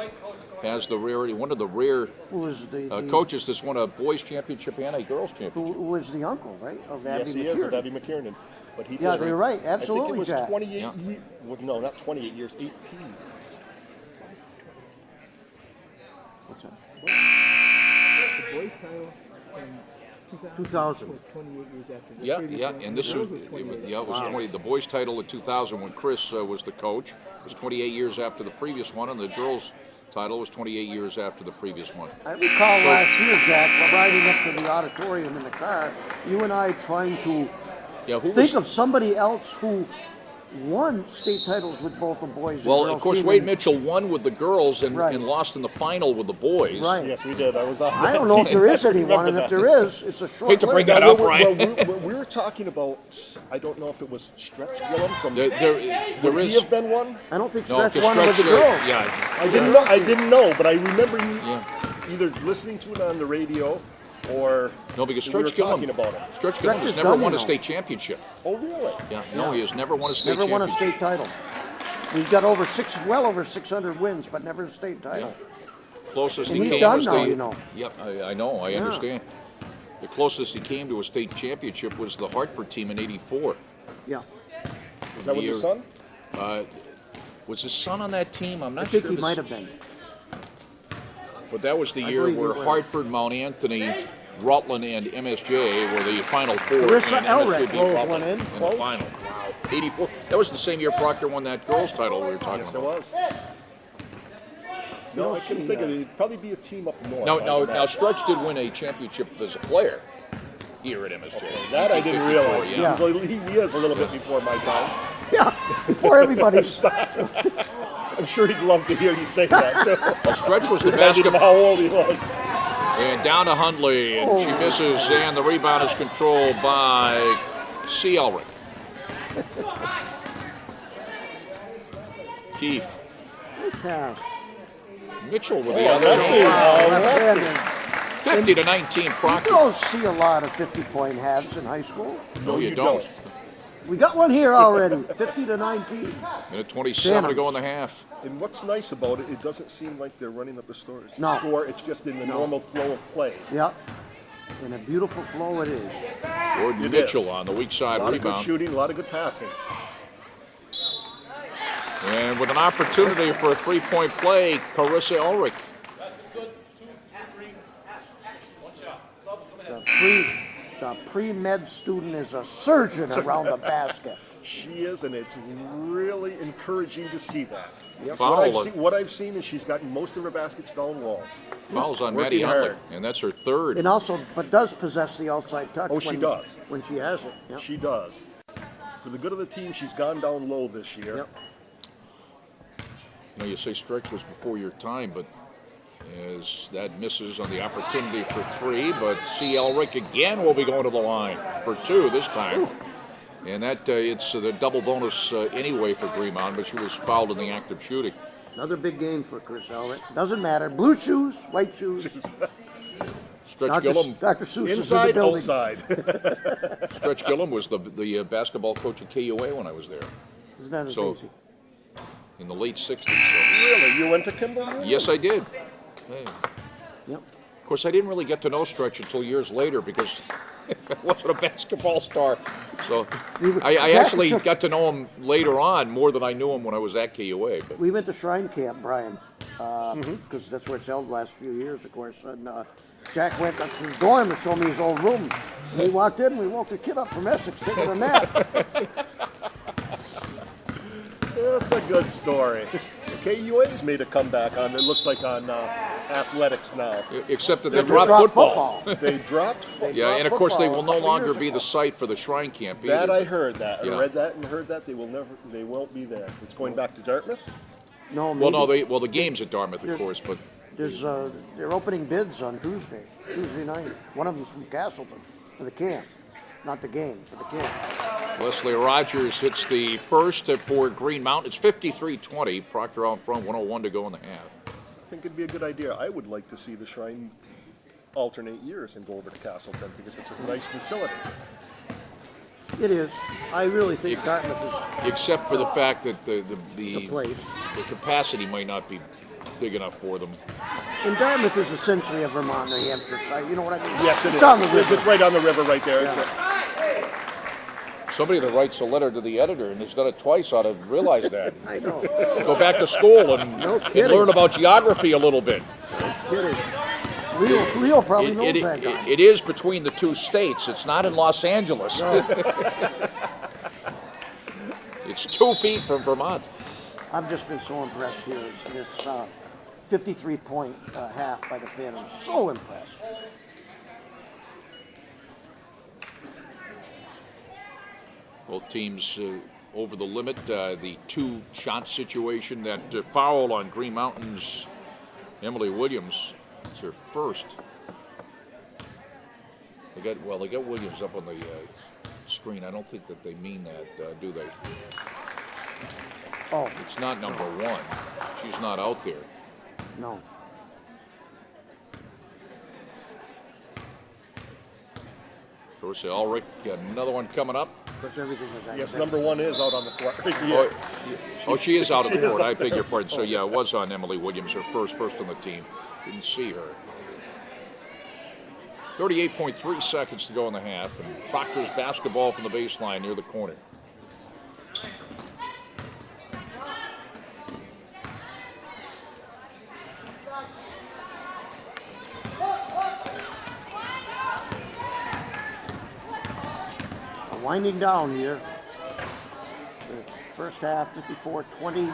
has the rarity, one of the rare who was the coaches that's won a boys championship and a girls championship. who was the uncle, right, of Abby Yes, he McKiernan. is, of Abby McKiernan. But he Yeah, did- you're right. I Absolutely, think it was Jack. 28 Yeah. years. Well, no, not 28 years, 18. What's that? The boys' title in 2000. was 28 years after the Yeah, previous yeah, one. and this the was, girls 28. it was 20. The boys' title in 2000 when Chris was the coach. It was 28 years after the previous one, and the girls' title. It was 28 years after the previous one. I recall last year, Jack, riding up to the auditorium in the car, you and I trying to Yeah, who think was? of somebody else who won state titles with both the boys and Well, girls of course, team. Wade Mitchell won with the girls and, Right. and lost in the final with the boys. Right. Yes, we did. I was on I that don't know if team. there is anyone, Remember and if that. there is, it's a short Hate to bring list. that up, Brian. We were talking about, I don't know if it was Stretch Gillum from, There would he is. have been one? I don't think No, Stretch 'cause won with the Stretch, girls. yeah, I didn't know, but I remember you yeah. either listening to it on the radio or No, because we were Stretch Gillum, talking about it. Stretch Gillum has is never done, won you a know. state championship. Oh, really? Yeah, no, he has never won a state Never won a championship. state title. We've got well over 600 wins, but never a state title. Closest And he he's came done was now, the. you know. Yep, I know, I understand. The closest he came to a state championship was the Hartford team in '84. Yeah. Was that with Year- your son? Was his son on that team? I'm I not think sure. he his- might have been. But that was the I year believe he where was. Hartford, Mount Anthony, Rutland, and MSJ were the final four. Carissa and Elric MSJ beat rolls Rutland one in, the close. final. 84. That was the same year Proctor won that girls' title we were talking Yes, it about. was. No, don't I couldn't see think of that. it. It'd probably be a team up north. Now Stretch did win a championship as a player here at MSJ. That I didn't 1954, realize. Yeah. He is a little bit before my time. Yeah, before everybody's. I'm sure he'd love to hear you say that, too. Well, Stretch was the Imagine basketball. how old he was. And down to Hundley, and she misses, and the rebound is controlled by C. Elric. Keith Nice pass. Mitchell with the Oh, other. lefty. Left-handed. 50 to 19, You Proctor. don't see a lot of 50-point halves in high school. No, you you don't. don't. We got one here already, 50 to 19. And at 27 to go in the half. And what's nice about it, it doesn't seem like they're running up the score. No. It's just in the normal flow of play. Yep. And a beautiful flow it is. Gordon It Mitchell is. on the weak A side lot of good rebound. shooting, a lot of good passing. And with an opportunity for a three-point play, Carissa Ulrich. The pre-med student is a surgeon around the basket. She is, and it's really encouraging to see that. Foul. What I've seen is she's gotten most of her baskets down low. Fouls on Working Maddie Hundley, hard. and that's her third. And also, but does possess the outside touch. Oh, she does. When she has it. Yep. She does. For the good of the team, she's gone down low this year. Yep. You know, you say Stretch was before your time, but as that misses on the opportunity for three, but C. Elric again will be going to the line for two this time. And that it's the double bonus anyway for Greenmount, but she was fouled in the act of shooting. Another big game for Chris Elric. Doesn't matter. Blue shoes, white shoes. Stretch Gillum, Dr. Seuss is in the Inside, building. outside. Stretch Gillum was the basketball coach at KUA when I was there Isn't that So- amazing? in the late 60s. So. Really? You went to Kimball? Yes, I did. Hey. Yep. Of course, I didn't really get to know Stretch until years later because I wasn't a basketball star. So I actually got to know him later on more than I knew him when I was at KUA. But We went to Shrine Camp, Brian, because that's where it's held the last few years, of course. And Jack went up to the dorm and showed me his old room. And we walked in and we woke a kid up from Essex taking a nap. That's a good story. KUA's made a comeback on, it looks like on athletics now. except that they They dropped dropped football. They dropped football. Yeah, dropped and of course they will football a no couple longer years be ago. the site for the Shrine Camp either. That I heard that. Yeah. I read that and heard that. They won't be there. It's going back to Dartmouth? No, Well, maybe. no, the game's at Dartmouth, of course, but There's they're opening bids on Tuesday night. One of them's from Castleton for the camp, not the game, for the camp. Leslie Rogers hits the first for Green Mountain. It's 53-20. Proctor out front, 101 to go in the half. I think it'd be a good idea. I would like to see the Shrine alternate years and go over to Castleton because it's a nice facility. It is. I really think Dartmouth is Except for the fact that the the place. capacity might not be big enough for them. And Dartmouth is essentially a Vermont, New Hampshire site. You know what I mean? Yes, it's on the It's river. right on the river right there. Somebody that writes a letter to the editor and has done it twice ought to realize that. I know. Go back to school and, No and kidding. learn about geography a little bit. Kidding. Leo probably knows that guy. It is between the two states. It's not in Los Angeles. It's 2 feet from Vermont. I've just been so impressed here. It's 53-point half by the Phantoms. So impressed. Both teams over the limit. The 2-shot situation, that foul on Green Mountain's Emily Williams. It's her first. They got Williams up on the screen. I don't think that they mean that, do they? Oh, It's not number 1. She's not out there. no. Of course, Ulrich, another one coming up. Because everything was Yes, academic. number 1 is out on the court. Oh, she is out of She the is court. out I beg there. your pardon. So, yeah, it was on Emily Williams, her first on the team. Didn't see her. 38.3 seconds to go in the half, and Proctor's basketball from the baseline near the corner. Winding down here. The first half, 54-20.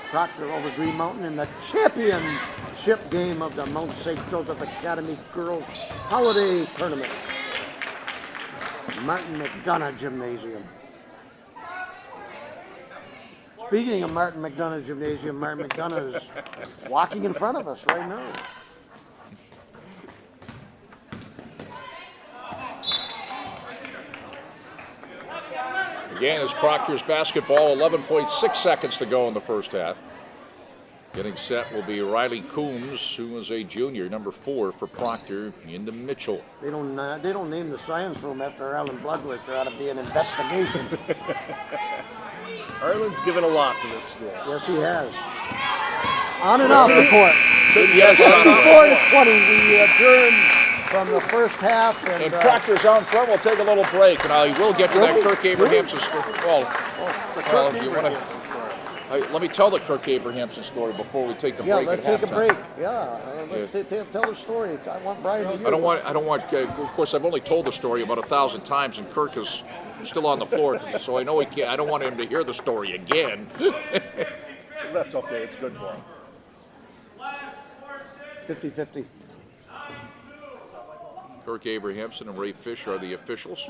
Proctor over Green Mountain in the championship game of the Mount St. Joseph Academy Girls Holiday Tournament. Martin McDonough Gymnasium. Speaking of Martin McDonough Gymnasium, Martin McDonough is walking in front of us right now. Again, it's Proctor's basketball, 11.6 seconds to go in the first half. Getting set will be Riley Coombs, who is a junior, number 4 for Proctor, into Mitchell. They don't name the science room after Arlen Bloodworth. There ought to be an investigation. Arlen's given a lot to this school. Yes, he has. On and off the court. Yes, 54-20, we adjourn from the first half. and Proctor's on front. We'll take a little break, and I will get to that Kirk Abrahamson story. Well, you want to? Let me tell the Kirk Abrahamson story before we take the Yeah, break. let's at take a halftime. break. Yeah, let's tell the story. I want Brian to hear I don't want. Of course, I've only told the story about 1,000 times, and Kirk is still on the floor, so I know he can't. I don't want him to hear the story again. That's okay. It's good for him. 50-50. Kirk Abrahamson and Ray Fish are the officials.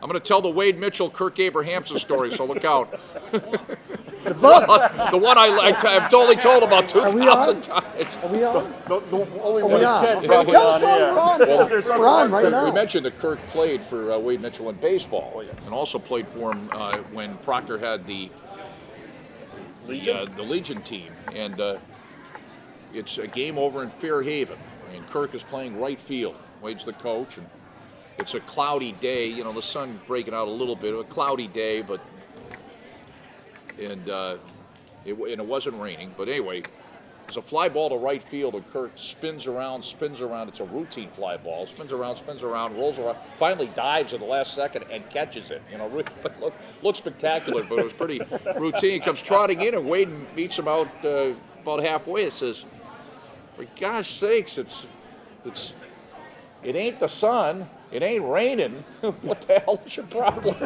I'm going to tell the Wade Mitchell Kirk Abrahamson story, so look out. The one I've totally told about 2,000 times. Are we on? The only Are one we that on? can Okay, probably go, on go, air. we're on. Well, There's We're on right We now. mentioned that Kirk played for Wade Mitchell in baseball, and also played for him when Proctor had the Legion team, and it's a game over in Fairhaven, and Kirk is playing right field. Wade's the coach, and it's a cloudy day. You know, the sun breaking out a little bit. A cloudy day, but and it wasn't raining. But anyway, it's a fly ball to right field, and Kirk spins around. It's a routine fly ball. Spins around, rolls around. Finally dives at the last second and catches it. You know, really, looks spectacular, but it was pretty routine. He comes trotting in, and Wade meets him out about halfway. It says, "For gosh sakes, it ain't the sun. It ain't raining. What the hell is your problem?"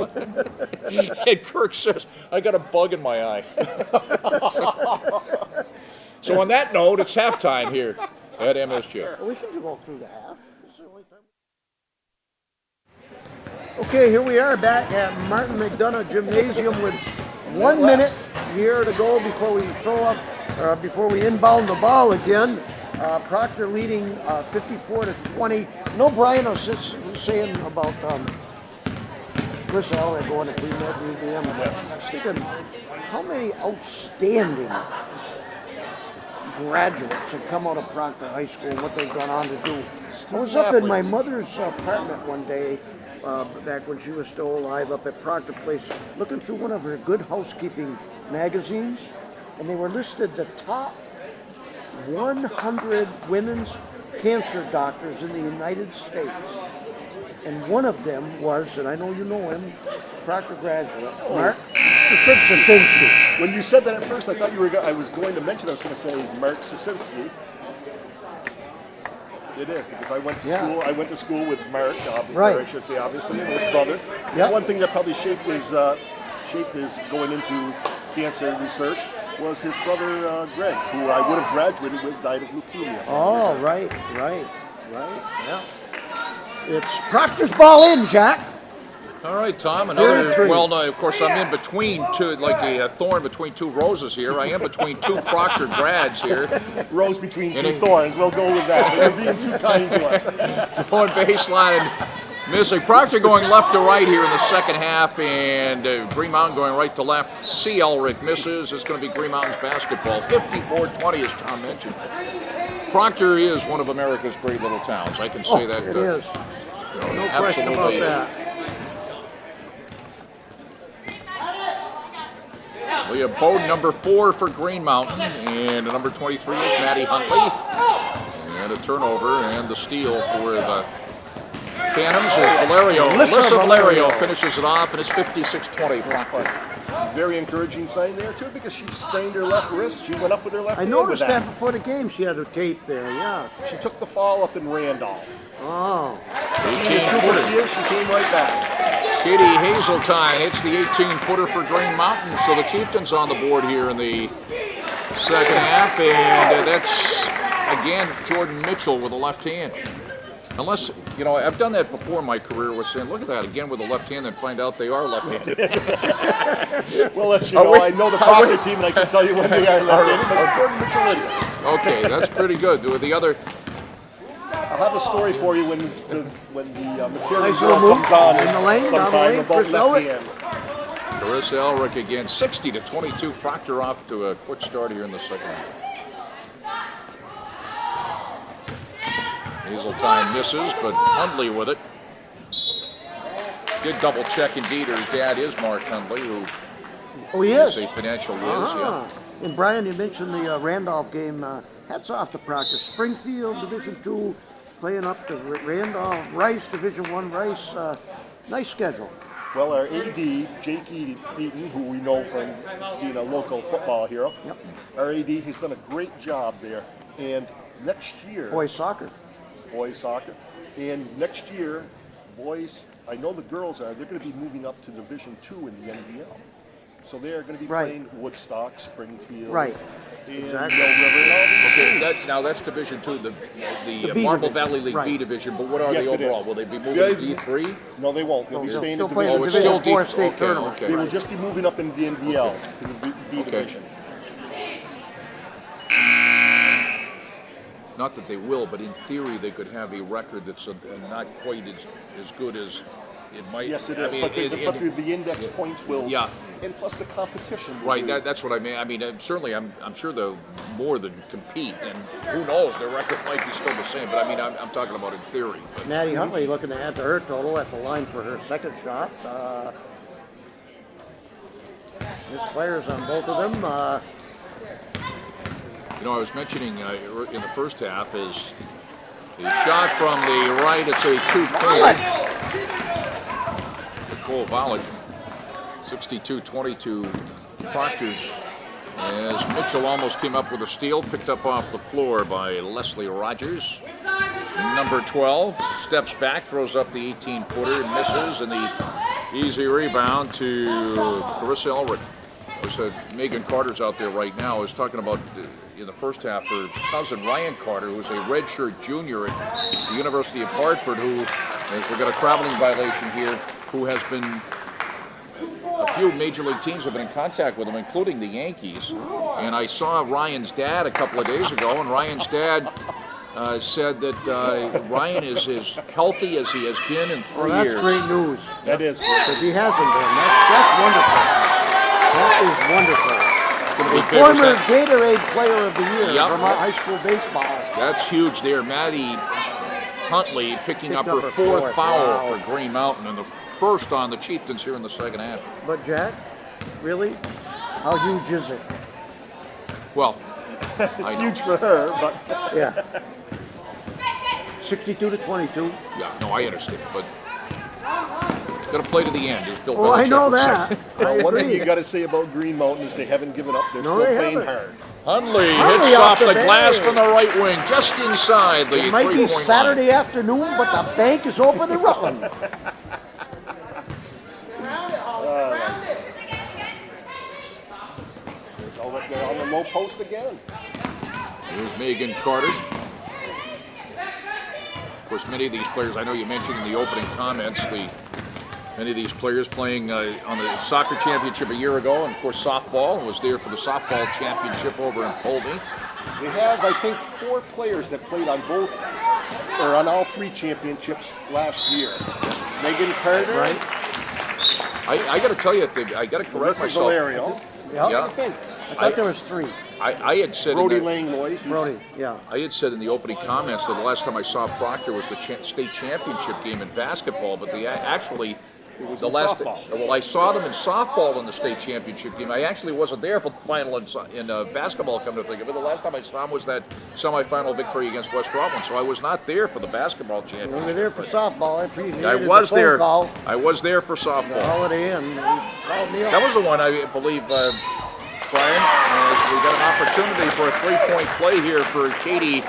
And Kirk says, "I got a bug in my eye." So on that note, it's halftime here at MSG. We can go through the half. Okay, here we are back at Martin McDonough Gymnasium with 1 minute here to go before we before we inbound the ball again. Proctor leading 54-20. No, Brian, I was just saying about Chris Elliott going to Pre-Med Museum. I was thinking, how many outstanding graduates have come out of Proctor High School and what they've gone on to do. I was up in my mother's apartment one day, back when she was still alive, up at Proctor Place, looking through one of her Good Housekeeping magazines, and they were listed the top 100 women's cancer doctors in the United States. And one of them was, and I know you know him, Proctor graduate, Mark Sasinski. When you said that at first, I thought I was going to mention. I was going to say Mark Sasinski. It is, because I went to school. I went to school with Mark, Right. I should say, obviously, and his brother. Yep. One thing that probably shaped his going into cancer research was his brother Greg, who I would have graduated with, died of leukemia. Oh, right. Yeah. It's Proctor's ball in, Jack. All right, Tom. Very Another. true. Well, no, of course, I'm in between two, like a thorn between two roses here. I am between two Proctor grads here. Rose between two thorns. We'll go with that. You're being too kind to us. Going baseline and missing. Proctor going left to right here in the second half, and Green Mountain going right to left. C. Elric misses. It's going to be Green Mountain's basketball. 54-20, as Tom mentioned. Proctor is one of America's great little towns. I can say that. It is. You know, No question about that. We have Bowden, number 4 for Green Mountain, and number 23 is Maddie Huntley. And a turnover, and the steal for the Phantoms is Valerio. Alyssa Valerio finishes it off, and it's 56-20. Very encouraging sign there, too, because she strained her left wrist. She went up with her left I hand noticed with that before the game. She had her tape there, yeah. She took the fall up in Randolph. Oh. She came right back. Katie Hazeltine hits the 18-footer for Green Mountain, so the Chieftains on the board here in the second half, and that's, again, Jordan Mitchell with a left hand. Unless, you know, I've done that before in my career with saying, look at that, again with a left hand, and find out they are left-handed. We'll let you know. I know the Proctor team, and I can tell you when they are left-handed, but Jordan Mitchell isn't. Okay, that's pretty good. With the other... I'll have a story for you when the McCarran Nice girl little move comes on in the lane, down the sometime lane, about Chris left Elric. hand. Carissa Elric again, 60-22. Proctor off to a quick start here in the second half. Hazeltine misses, but Hundley with it. Good double check indeed. Her dad is Mark Hundley, who He is is. a financial whiz. Ah. And Brian, you mentioned the Randolph game. Hats off to Proctor. Springfield, Division II, playing up to Randolph, Rice, Division I, Rice. Nice schedule. Well, our AD, Jake Eaton, who we know from being a local football hero, our AD has done a great job there. And next year... Boys soccer. And next year, boys, I know the girls they're going to be moving up to Division II in the NBL. So they're going to be playing Woodstock, Springfield, Right. and Exactly. Mill River. And all these Okay, that's Division II, the B Marble division. Valley League Right. B division, but what are Yes, they it overall? is. Will they be moving to D3? No, they won't. They'll be Still staying in plays Division the Oh, it's II. still Division IV D- state okay, tournament. okay. They will just be moving up in the NBL to the B division. Not that they will, but in theory they could have a record that's not quite as good as it might. Yes, it I is. mean, But the index points will. Yeah. And plus the competition. Will Right, be- that's what I mean. I mean, certainly, I'm sure they'll more than compete, and who knows, their record might be still the same. But I mean, I'm talking about in theory. But Maddie Huntley looking to add to her total at the line for her second shot. This fires on both of them. you know, I was mentioning in the first half is the shot from the right. It's a 2-point. Nicole Volek, 62-22. Proctor, as Mitchell almost came up with a steal, picked up off the floor by Leslie Rogers. Number 12 steps back, throws up the 18-footer and misses, and the easy rebound to Carissa Elric. Megan Carter's out there right now. I was talking about in the first half her cousin Ryan Carter, who's a redshirt junior at the University of Hartford, who, as we've got a traveling violation here, who has been, a few major league teams have been in contact with him, including the Yankees. And I saw Ryan's dad a couple of days ago, and Ryan's dad said that Ryan is as healthy as he has been in 3 Well, years. that's great news. That is. Because he hasn't been. That's wonderful. That is wonderful. Big The favors former that- Gatorade Player of the Year Yep. from our high school baseball. That's huge there. Maddie Huntley picking up her her fourth fourth. foul Wow. for Green Mountain, and the first on the Chieftains here in the second half. But Jack, really? How huge is it? Well, I It's know. huge for her, but Yeah. 62-22. Yeah, no, I understand, but got to play to the end, as Bill Oh, I Belichick know would say. that. I one thing you agree. got to say about Green Mountain is they haven't given up. They're No, still they playing haven't. hard. Hundley Hundley hits off off the the glass bank. from the right wing, just inside the It might be three-point Saturday line. afternoon, but the bank is open in Rutland. I'll low post again. Here's Megan Carter. Of course, many of these players, I know you mentioned in the opening comments, many of these players playing on the soccer championship a year ago, and of course softball was there for the softball championship over in Colby. We have, I think, 4 players that played on both, or on all 3 championships last year. Megan Carter. Right. I got to tell you, I got to correct Melissa myself. Valerio. Yeah. Yeah. I think. I thought there was 3. I had said Brody in the, Langlois. Brody, yeah. I had said in the opening comments that the last time I saw Proctor was the state championship game in basketball, but actually. was The in last, softball. well, I saw them in softball in the state championship game. I actually wasn't there for the final in basketball, come to think of it. The last time I saw them was that semifinal victory against West Rutland, so I was not there for the basketball You championship. were there for softball. I appreciate I the was phone there. call. I was there for The softball. Holiday Inn. He called me up. That was the one, I believe, Brian, as we got an opportunity for a three-point play here for Katie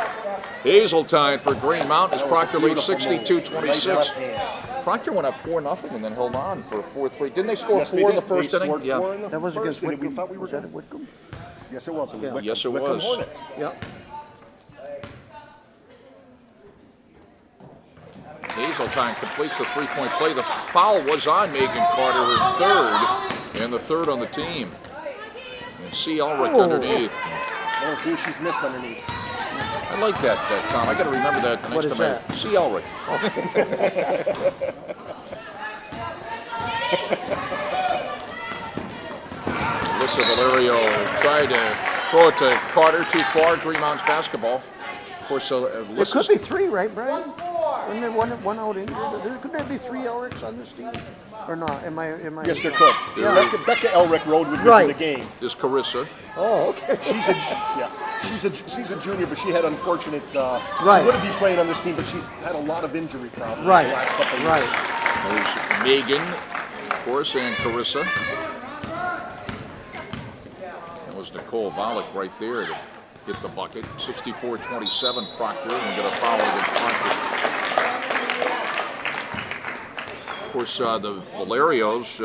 Hazeltine for Green Mountain as Proctor leads 62-26. Proctor went up 4-0 and then held on for a 4-3. Didn't they score Yes, 4 in the did. first They inning? scored 4 in the That was against first inning. We Whitcomb. thought we were Was that going at Whitcomb? Yes, it was. Yeah. Yes, it Wickham was. Hornets. Yep. Hazeltine completes the three-point play. The foul was on Megan Carter, her third, and the third on the team. And C. Ulrich underneath. One of the few she's missed underneath. I like that, Tom. I got to remember that the What next is time. that? C. Ulrich. Alyssa Valerio tried to throw it to Carter too far. Green Mountains basketball. Of course, There could Alyssa's be 3, right, Brian? Wasn't there one out injured? Could there be 3 Elrics on this team? Or not? Am I? Yes, there could. Yeah. Becca Elric rode with me Right. to the game. is Carissa. Oh, okay. She's a junior, but she had unfortunate. Right. She wouldn't be playing on this team, but she's had a lot of injury problems. Right. The last couple of Right. years. There's Megan, of course, and Carissa. That was Nicole Volek right there to hit the bucket. 64-27 Proctor, and we get a foul against Proctor. Of course, the Valerios,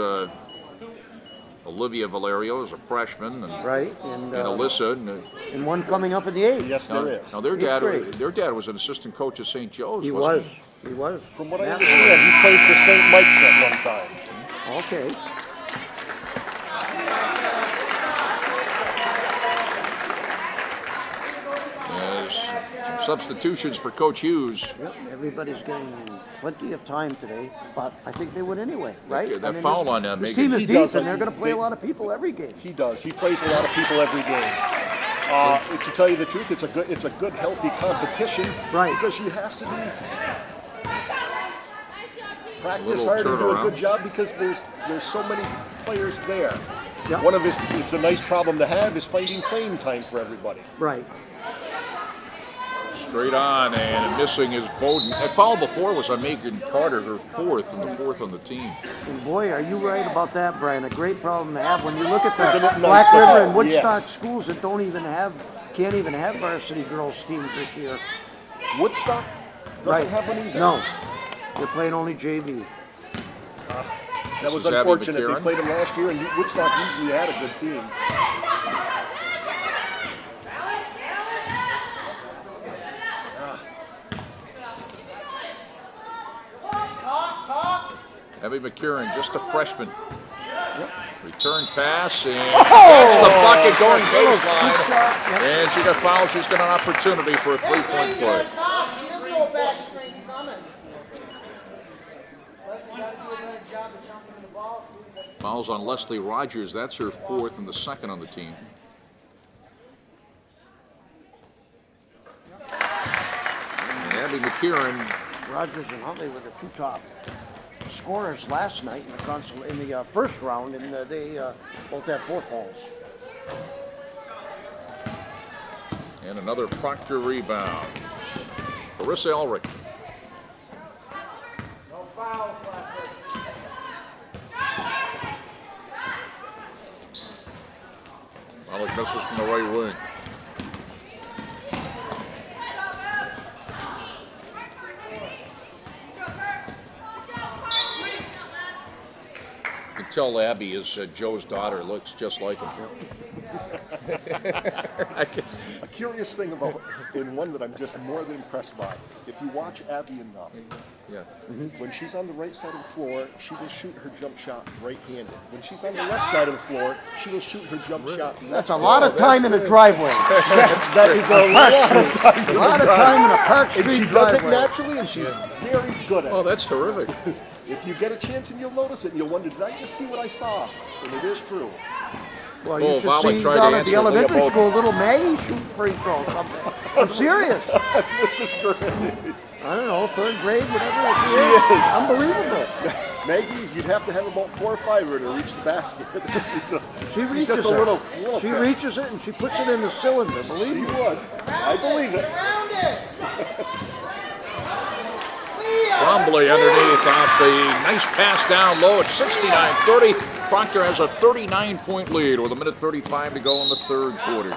Olivia Valerio is a freshman, and, Right. and Alyssa. And one coming up in the 8th. Yes, Now, there is. now their Eighth grade. dad was an assistant coach at St. Joe's. He wasn't was. He was. From what I Matt understand, he played for St. Mike's at one time. was. Okay. There's some substitutions for Coach Hughes. Yep. Everybody's getting plenty of time today, but I think they would anyway, right? Yeah, that foul on this Megan. team is He deep, does, and they're going to play a they- lot of people every game. He does. He plays a lot of people every game. To tell you the truth, it's a good, healthy competition. Right. Because you have to practice Little hard and do a turnaround. good job because there's so many players there. Yep. One of it's a nice problem to have is finding playing time for everybody. Right. Straight on, and missing is Bowden. That foul before was on Megan Carter, her fourth, and the fourth on the team. And boy, are you right about that, Brian? A great problem to have when you look at Isn't it the nice Black to River have? and Woodstock Yes. schools that can't even have varsity girls teams this year. Woodstock doesn't Right. have one either. No, they're playing only JV. That was This is Abby unfortunate. They McCarron. played them last year, and Woodstock usually had a good team. Abby McCarron, just a freshman. Return pass, and that's the bucket going baseline. And she got fouled. She's got an opportunity for a three-point play. She doesn't know back screen's coming. Leslie got to do a better job of jumping the ball, too. That's Fouls on Leslie Rogers. That's her fourth and the second on the team. And Abby McCarron, Rogers and Huntley were the 2 top scorers last night in the first round, and they both had 4 fouls. and another Proctor rebound. Carissa Elric. no fouls left. Elric misses from the right wing. You can tell Abby is Joe's daughter. Looks just like him. A curious thing about, and one that I'm just more than impressed by, if you watch Abby enough, Yeah. when she's on the right side of the floor, she will shoot her jump shot right-handed. When she's on the left side of the floor, she will shoot her jump shot left-handed. That's a lot of time in a driveway. That is a lot of time. A lot of time in a Park And Street she does it driveway. naturally, and she's very good at Oh, it. that's terrific. If you get a chance and you'll notice it, and you'll wonder, did I just see what I saw? And it is true. Well, Oh, you should Volley see tried to down at answer the elementary Leopold. school, little Maggie shoot free throws. I'm serious. This is great. I don't know, 3rd grade, whatever. She is. Unbelievable. Maggie, you'd have to have about 4 or 5 of her to reach the basket. She she's reaches just it. a little She bit. reaches it and she puts it in the cylinder. Believe She me. would. I believe it. Around it. Bromley underneath off the nice pass down low at 69-30. Proctor has a 39-point lead with 1:35 to go in the 3rd quarter.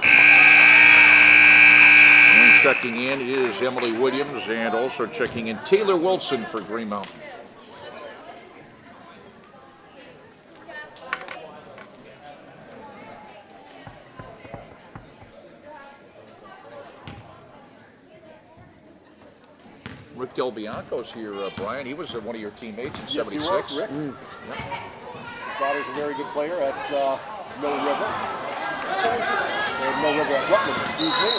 And checking in is Emily Williams, and also checking in Taylor Wilson for Green Mountain. Rick Del Bianco's here, Brian. He was one of your teammates in Yes, he 76. was, Rick. His daughter's a very good player at Mill River. Or Mill River at Rutland, excuse me.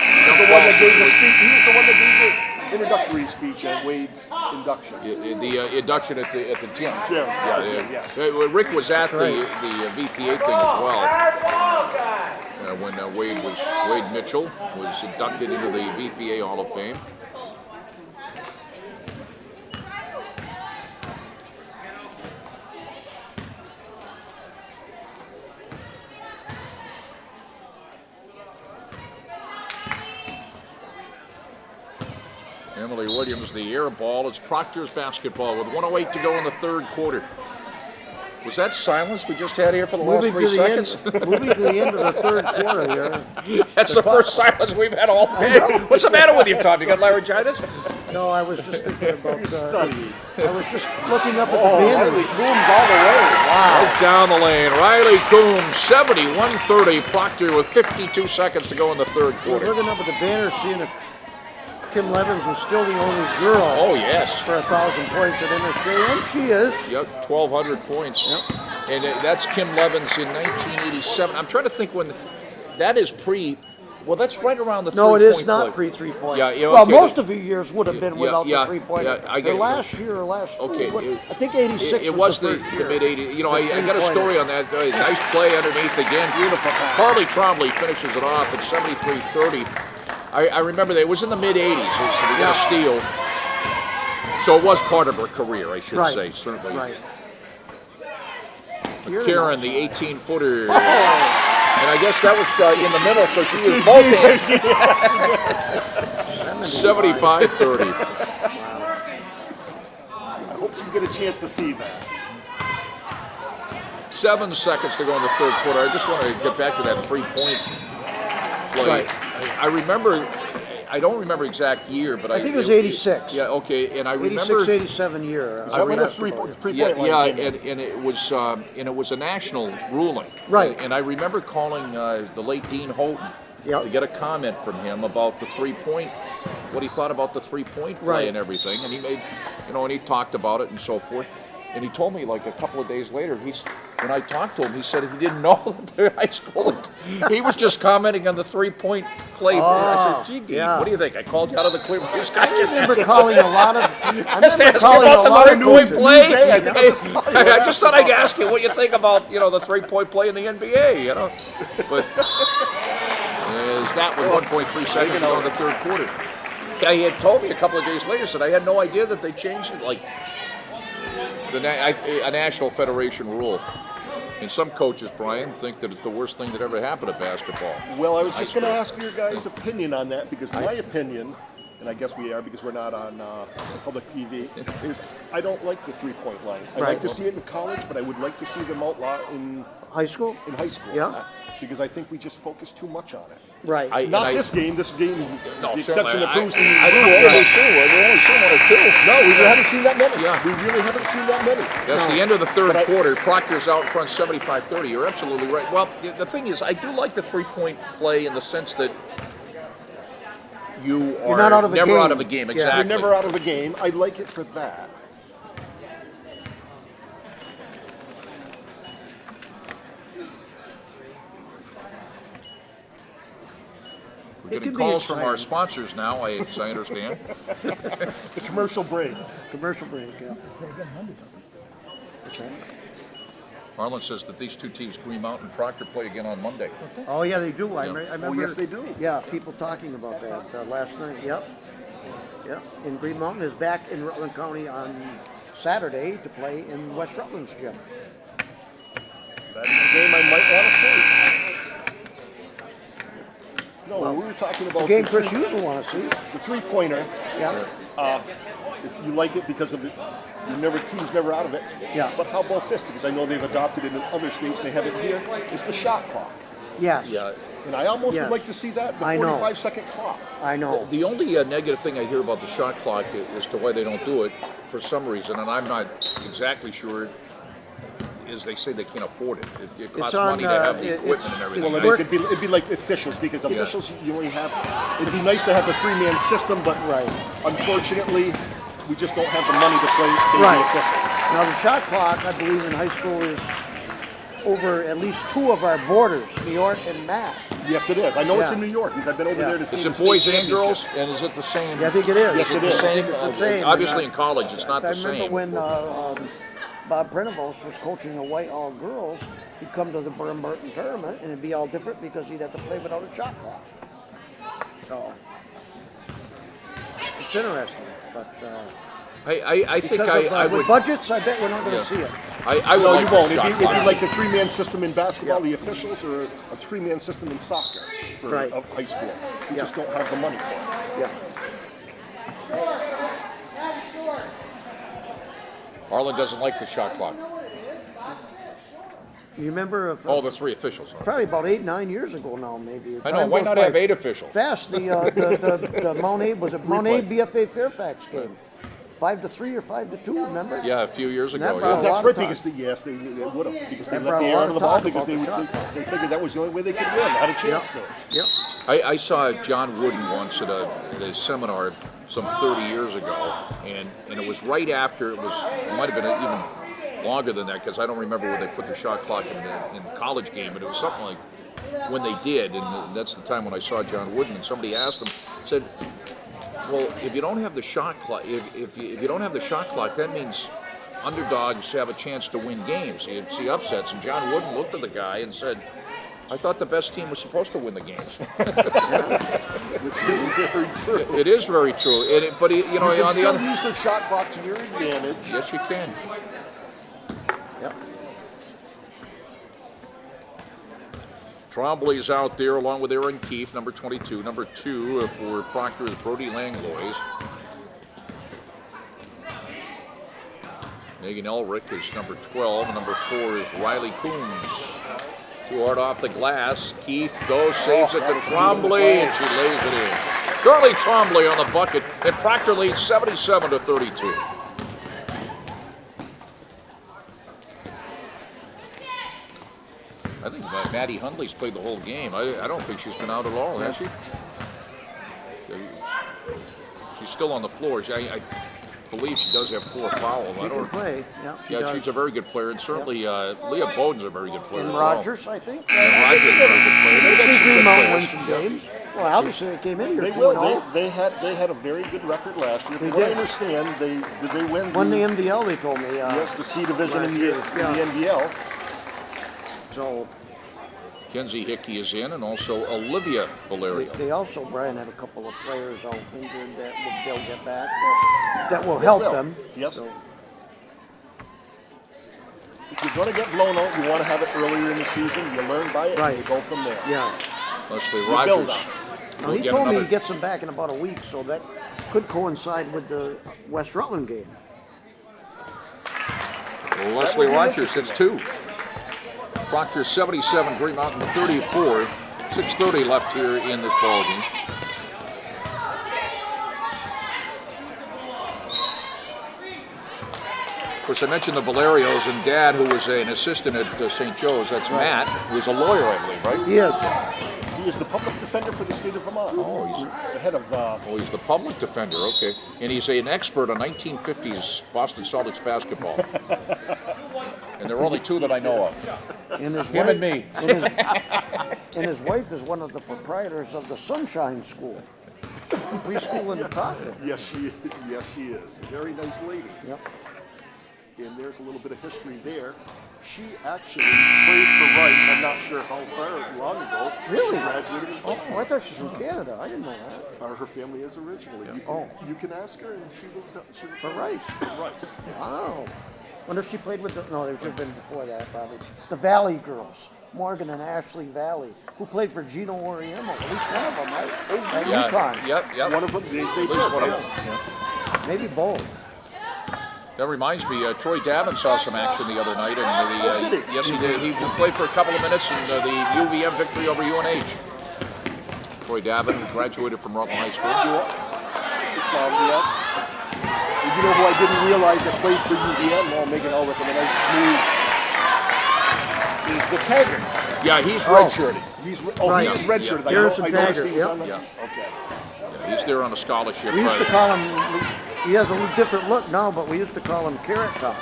He was the one that gave the speech. He was the one that gave the introductory speech at Wade's induction. The induction at the gym. Jim, Yeah, Jim, yes. Rick was at the VPA thing as well. When Wade Mitchell was inducted into the VPA Hall of Fame. Emily Williams, the air ball. It's Proctor's basketball with 1:08 to go in the 3rd quarter. Was that silence we just had here for the last 3 seconds? Moving to the end of the 3rd quarter here. That's the first silence we've had all day. What's the matter with you, Tom? You got laryngitis? No, I was just thinking about. He's studying. I was just looking up at the Riley banners. Coombs all the way. Wow. Right down the lane. Riley Coombs, 71-30. Proctor with 52 seconds to go in the 3rd I was quarter. looking up at the banners, seeing if Kim Levins was still the only girl Oh, yes. for 1,000 points at MSJ, and she is. Yep, 1,200 points. And that's Kim Levins in 1987. I'm trying to think when that is pre. Well, that's right around the No, it three-point is not play. pre-3-point. Yeah, yeah, well, okay. most of the years would have been without yeah, the 3-point. yeah, I The get it. last year or last Okay, two, I think 86 It was the the first year. mid-'80s. You know, The I got a three-pointer. story on that. Nice play underneath again. Beautiful pass. Harley Trombley finishes it off at 73-30. I remember that. It was in the mid-'80s, so we got a steal. So it was part of her career, I should say, certainly. Right. Karen, the 18-footer. And I guess that was in the middle, so she was both hands. 75-30. I hope you get a chance to see that. 7 seconds to go in the 3rd quarter. I just want to get back to that 3-point play. Right. I remember, I don't remember exact year, but I think it was 86. Yeah, okay, and I remember 86, 87 year. Is that when the three-point line Yeah, came in? and it was a national ruling. Right. And I remember calling the late Dean Houghton to get a comment from him about the 3-point, what he thought about the 3-point play Right. and everything. And he made, and he talked about it and so forth. And he told me like a couple of days later, when I talked to him, he said he didn't know that the high school, he was just commenting on the 3-point play. I said, gee, Dean, what do you think? I called you out of the clear blue sky. I remember calling a lot of. Just ask calling about a lot the of 3-point play. I just thought I'd ask you what you think about, the 3-point play in the NBA, But that was 1.3 seconds to go in the 3rd quarter. Yeah, he had told me a couple of days later, said I had no idea that they changed it, like a national federation rule. And some coaches, Brian, think that it's the worst thing that ever happened to basketball. Well, I was just going to ask your guys' opinion on that, because my opinion, and I guess we are because we're not on public TV, is I don't like the 3-point line. I like to see it in college, but I would like to see them outlaw in High school? in high school. Yeah. Because I think we just focus too much on it. Right. Not this game. This game, No, the exception certainly. of Bruce. I think we only seen one or two. No, we haven't seen that many. Yeah. We really haven't seen that many. That's the end of the third But I- quarter. Proctor's out front 75-30. You're absolutely right. Well, the thing is, I do like the three-point play in the sense that you are not out of a never game. out of a game. Yeah. Exactly. We're never out of the game. I like it for that. We're It getting can be calls from our exciting. sponsors now, as I understand. The commercial break. Commercial break, yeah. Arlen says that these two teams, Green Mountain and Proctor, play again on Monday. Oh, yeah, they do. I Yeah. remember. yes, they do. Yeah, people talking about that last night. Yep. Yep. And Green Mountain is back in Rutland County on Saturday to play in West Rutland's gym. That's the game I might want to see. No, we were talking about The game the Chris Hughes will want to see. the three-pointer. Yeah. You like it because of the team's never out of it. Yeah. But how about this? Because I know they've adopted it in other states and they have it here. It's the shot clock. Yes. Yeah. And I almost Yes. would like to see that, the I know. 45-second clock. I know. The only negative thing I hear about the shot clock as to why they don't do it, for some reason, and I'm not exactly sure, is they say they can't afford it. It costs on, money to have the it- equipment it's- and everything. Well, It's it is. It'd be like officials because officials you only have. It'd be nice to have the three-man system, but Right. unfortunately, we just don't have the money to play Right. the officials. Now, the shot clock, I believe, in high school is over at least two of our borders, New York and Mass. Yes, it is. I know it's Yeah. in New York because I've been over Yeah. there to see. Is the it state boys and championship. girls? And is it the same? Yeah, I think it is. Yes, it The is. same? It's the same. Obviously, And, in college, it's not I the remember same. when Bob Prenevos was coaching the Whitehall girls, he'd come to the Burton tournament, and it'd be all different because he'd have to play without a shot clock. So, it's interesting, but I think because I of, would. with budgets, I bet we're not going Yeah. to see it. I would No, like you won't. the It'd shot be, it'd be clock. like the three-man system in basketball, the officials, or a three-man system in soccer for Right. high school. We Yeah. just don't have the money for it. Yeah. Arlen doesn't like the shot clock. You remember? Oh, the three officials. Probably about 8-9 years ago now, maybe. I know. Time Why goes not by have 8 officials? Fast. The Monet was it Monet BFA Fairfax game, 5-3 or 5-2. Remember? Yeah, a few years that ago. brought Yeah. a That's lot right, of because talk. they would have, because they That let brought the a air lot out of of the ball talk because about the shot they figured that was the only way they could win. Had a chance to. Yep. I saw John Wooden once at a seminar some 30 years ago, and it was right after it might have been even longer than that because I don't remember when they put the shot clock in the college game, but it was something like when they did, and that's the time when I saw John Wooden, and somebody asked him, said, well, if you don't have the shot clock, if you don't have the shot clock, that means underdogs have a chance to win games. You'd see upsets, and John Wooden looked at the guy and said, I thought the best team was supposed to win the games. Which is very true. It is very true. But you know, You can on the still other, use the shot clock to your advantage. yes, you can. Yep. Trombley's out there along with Aaron Keefe, number 22. Number 2 for Proctor is Brody Langlois. Megan Elrick is number 12. And number 4 is Riley Coombs. Too hard off the glass. Keefe goes, saves it to Trombley, and she lays it in. Curly Trombley on the bucket, and Proctor leads 77-32. I think Maddie Hundley's played the whole game. I don't think she's been out at all, has she? She's still on the floor. I believe she does have 4 fouls. She I can don't. play. Yeah. She Yeah, does. she's a very good player, and certainly Leah Bowden's a very good player And as well. Rogers, I think. And Rogers is a very good player. They got See some Green good Mountain players. win some games. Well, obviously they came in here They 2-0. will. They had a very good record last year. They From what I did. understand, did they win? Won the MDL, they told me. Yes, the C division in last the, year, in the NBL. So Kenzie Hickey is in, and also Olivia Valerio. they also, Brian, have a couple of players out injured that they'll get back. That will help will. them. Yes. So, If you're going to get blown out, you want to have it earlier in the season. You learn by it, Right. and you go from there. yeah. Leslie build Rogers. up. Now, will he get told me another- he gets them back in about a week, so that could coincide with the West Rutland game. Well, Leslie Rogers hits 2. Proctor 77, Green Mountain 34. 6:30 left here in this ball game. Of course, I mentioned the Valerios and Dad, who was an assistant at St. Joe's. That's Matt, who's a lawyer, I believe, right? Yes. He is the public defender for the state of Vermont. Oh, he's the head of. Oh, he's the public defender, okay. And he's an expert on 1950s Boston Celtics basketball. And there are only two that I know of. And his Him wife, and me. And his wife is one of the proprietors of the Sunshine School. Preschool in the Proctor. Yes, she is. Yes, she is. A very nice lady. Yep. And there's a little bit of history there. She actually played for Rice. I'm not sure how far long ago. Really? She graduated in Oh, I thought she was from Canada. I didn't know that. Her family is originally. You can ask her, and she will tell. She will For tell Rice. you. Rice. Wow. Wonder if she played with the, no, there should have been before that probably. The Valley girls, Morgan and Ashley Valley, who played for Gino Oriemo. At least one of them, right? At UConn. Yep. One of them. They At least one of them. yeah. Yeah. Maybe both. That reminds me, Troy Davin saw some action the other night. And Did he? Yes, he did. He played for a couple of minutes in the UVM victory over UNH. Troy Davin graduated from Rutland High School. Yes. You know who I didn't realize that played for UVM? Well, making all with him a nice move. Is the Taggart. Yeah, he's redshirted. He is Right. redshirted. Yeah. Harrison I noticed Taggart, he was yep. on the. Yeah. Okay. Yeah, he's there on a scholarship. We used to call him, he has a little different look now, but we used to call him Carrot Top.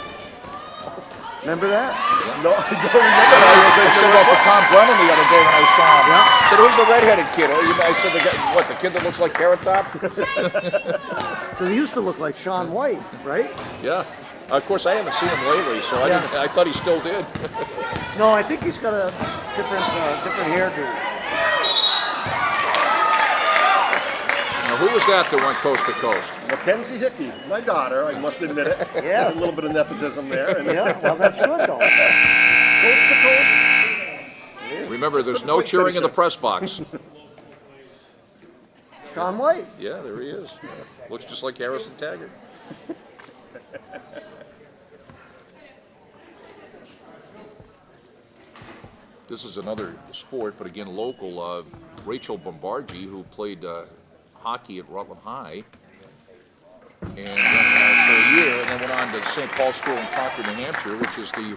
Remember that? No, I don't remember. I said that to Tom Brennan the other day when I saw him. Yeah. I said, who's the redheaded kid? I said, the kid that looks like Carrot Top? Because he used to look like Shaun White, right? Yeah. Of course, I haven't seen him lately, so Yeah. I thought he still did. No, I think he's got a different hairdo. Now, who was that went coast to coast? Mackenzie Hickey, my daughter, I must admit it. Yeah. A little bit of nepotism there. And Yeah, well, that's good though. coast to coast. Remember, there's no cheering in the press box. Shaun White. Yeah, there he is. Looks just like Harrison Taggart. This is another sport, but again local. Rachel Bombardi, who played hockey at Rutland High, and for a year, and then went on to St. Paul School in Concord, New Hampshire, which is the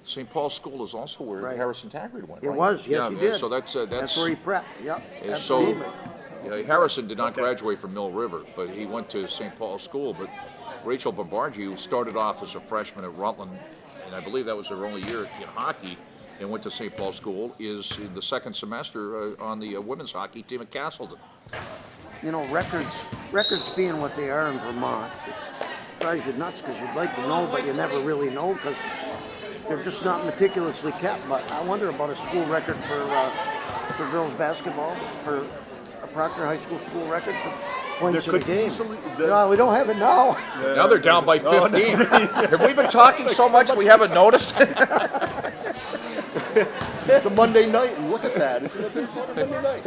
St. Paul School is also where Right. Harrison Taggart went. It right? was, yes, yeah, he man, did. So that's where he prepped. Yep. and Absolutely. so Harrison did not graduate from Mill River, but he went to St. Paul School. But Rachel Bombardi, who started off as a freshman at Rutland, and I believe that was her only year in hockey, and went to St. Paul School, is in the second semester on the women's hockey team at Castleton. You know, records being what they are in Vermont, it drives you nuts because you'd like to know, but you never really know because they're just not meticulously kept. But I wonder about a school record for girls basketball, for a Proctor High School school record for points in a game. No, we don't have it now. Now they're down by 15. Have we been talking so much we haven't noticed? It's the Monday night, and look at that. Isn't it the Monday night?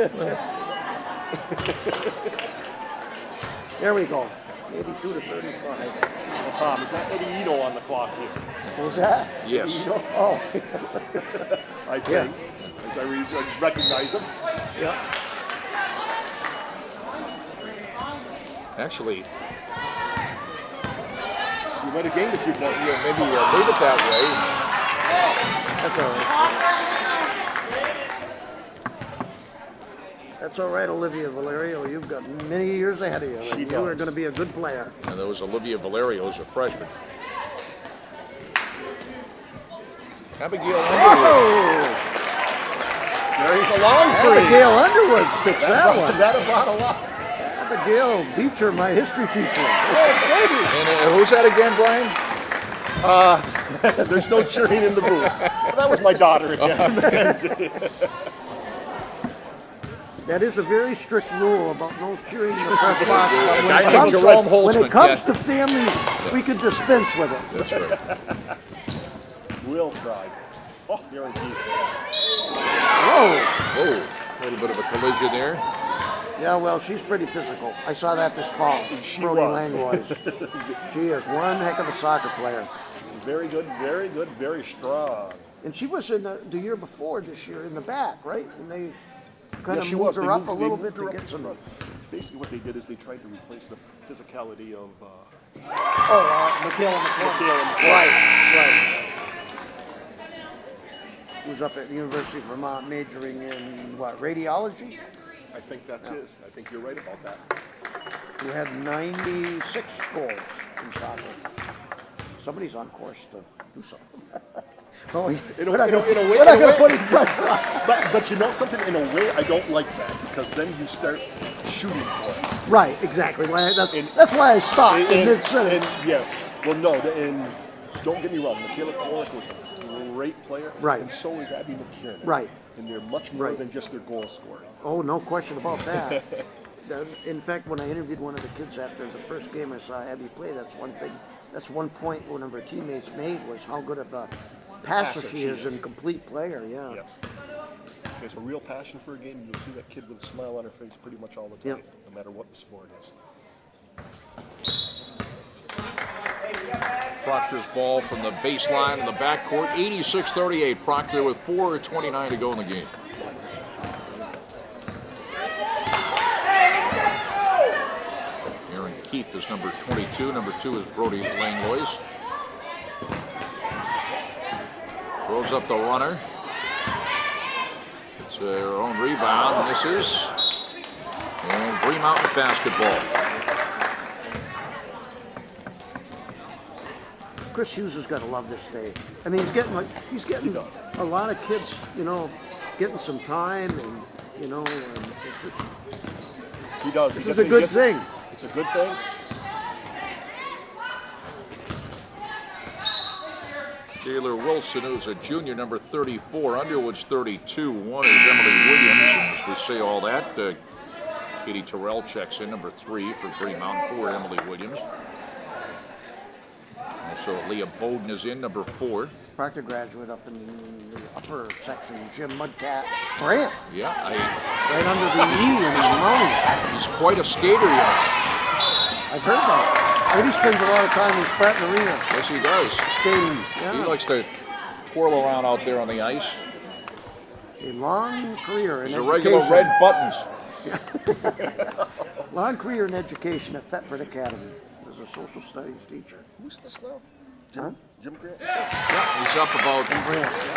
There we go. 82 to 35. Well, Tom, is that Eddie Ito on the clock here? What was that? Yes. Oh, I think. As I recognize him. yeah. Actually, You might have gained a few points. yeah, maybe leave it that way. That's all right. That's all right, Olivia Valerio. You've got many years ahead of you. She And you does. are going to be a good player. And there was Olivia Valerio as a freshman. Abigail Underwood. Oh! There's a long three. Abigail Underwood sticks that one. That about a lot. Abigail Beecher, my history teacher. Oh, And who's that again, Brian? There's no cheering in the booth. Well, that was my daughter again. baby. That is a very strict rule about no cheering in the press box. But A guy named Jerome when Holtzman. it comes Yeah. to family, we can dispense with it. That's right. Will try. Oh, you're in deep. Whoa. Whoa, a little bit of a collision there. Yeah, well, she's pretty physical. I saw that this fall. She Brody was. Langlois. She is one heck of a soccer player. Very good, very strong. And she was in the year before this year in the back, right? And they kind of she moved was. her They up moved- a they little moved bit her to up get some. front. Basically, what they did is they tried to replace the physicality of Michaela McCormick. Michaela. Right. Who's up at the University of Vermont majoring in what, radiology? I think that's his. I think you're right about that. Who had 96 goals in soccer. Somebody's on course to do something. Oh, we're not going to put any pressure on. But you know something? In a way, I don't like that because then you start shooting for it. Right, exactly. That's why I stopped in mid-sentence. Yes. Well, no, and don't get me wrong. Michaela Corrick was a great player. Right. And so is Abby McKiernan. Right. And they're much more Right. than just their goal scoring. Oh, no question about that. In fact, when I interviewed one of the kids after the first game I saw Abby play, that's one thing. That's one point one of her teammates made was how good of a passer she is and complete player. Yeah. Yes. She has a real passion for a game. You'll see that kid with a smile on her face pretty much all the time, Yep. no matter what the sport is. Proctor's ball from the baseline in the backcourt. 86-38. Proctor with 4:29 to go in the game. Aaron Keith is number 22. Number 2 is Brody Langlois. Throws up the runner. It's their own rebound. Misses. And Green Mountain basketball. Chris Hughes has got to love this day. I mean, he's getting a lot of kids, getting some time, and and it's just, He does. this is a good thing. It's a good thing. Taylor Wilson, who's a junior, number 34. Underwood's 32. 1 is Emily Williams. And as we say all that, Katie Terrell checks in, number 3 for Green Mountain. 4, Emily Williams. Also, Leah Bowden is in, number 4. Proctor graduate up in the upper section, Jim Mudcat Brant, Yeah, right under the E in the Mounties. he's quite a skater, young. I've heard that. Eddie spends a lot of time in Spratton Arena Yes, he does. skating. He Yeah. likes to twirl around out there on the ice. A long career in He's a education. regular red buttons. Long career in education at Thetford Academy as a social studies teacher. Who's this now? Huh? Jim Grant? He's up about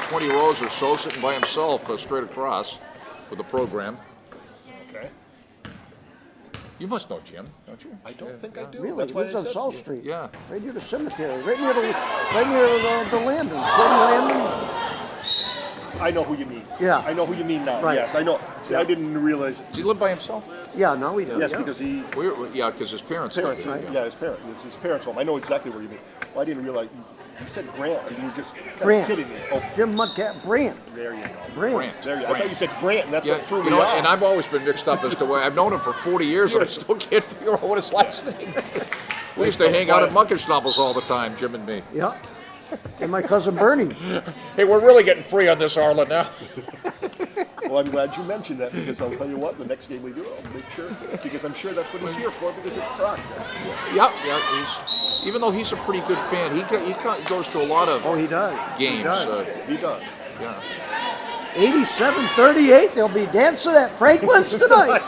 20 rows or so, sitting by himself straight across with the program. Okay. You must know Jim, don't you? I don't think I do. Really? That's He why lives I on said South Street. Yeah. Right near the cemetery. Right near the landing. Cody Landing. I know who you mean. Yeah. I know who you mean now. Right. Yes, I know. See, I didn't realize. Does he live by himself? Yeah, no, we do. Yes, yeah. because he Yeah, because his parents live parents. there. Right. Yeah, his parents. It's his parents' home. I know exactly where you mean. Well, I didn't realize you said Grant, and you were just kind Grant. of kidding me. Oh, Jim Mudcat Brant. there you go. Brant. There you go. I thought you said Grant, and that's Yeah, what threw you me know, off. and I've always been mixed up as to why I've known him for 40 years and I still can't figure out what his last name is. We used to hang out at Muckenschnappels all the time, Jim and me. Yeah. And my cousin Bernie. Hey, we're really getting free on this, Arlen, now. Well, I'm glad you mentioned that because I'll tell you what, the next game we do, I'll make sure, because I'm sure that's what he's here for because it's Proctor. Yeah, even though he's a pretty good fan, he goes to a lot of Oh, he does. games. He does. He does. Yeah. 87-38. They'll be dancing at Franklin's tonight.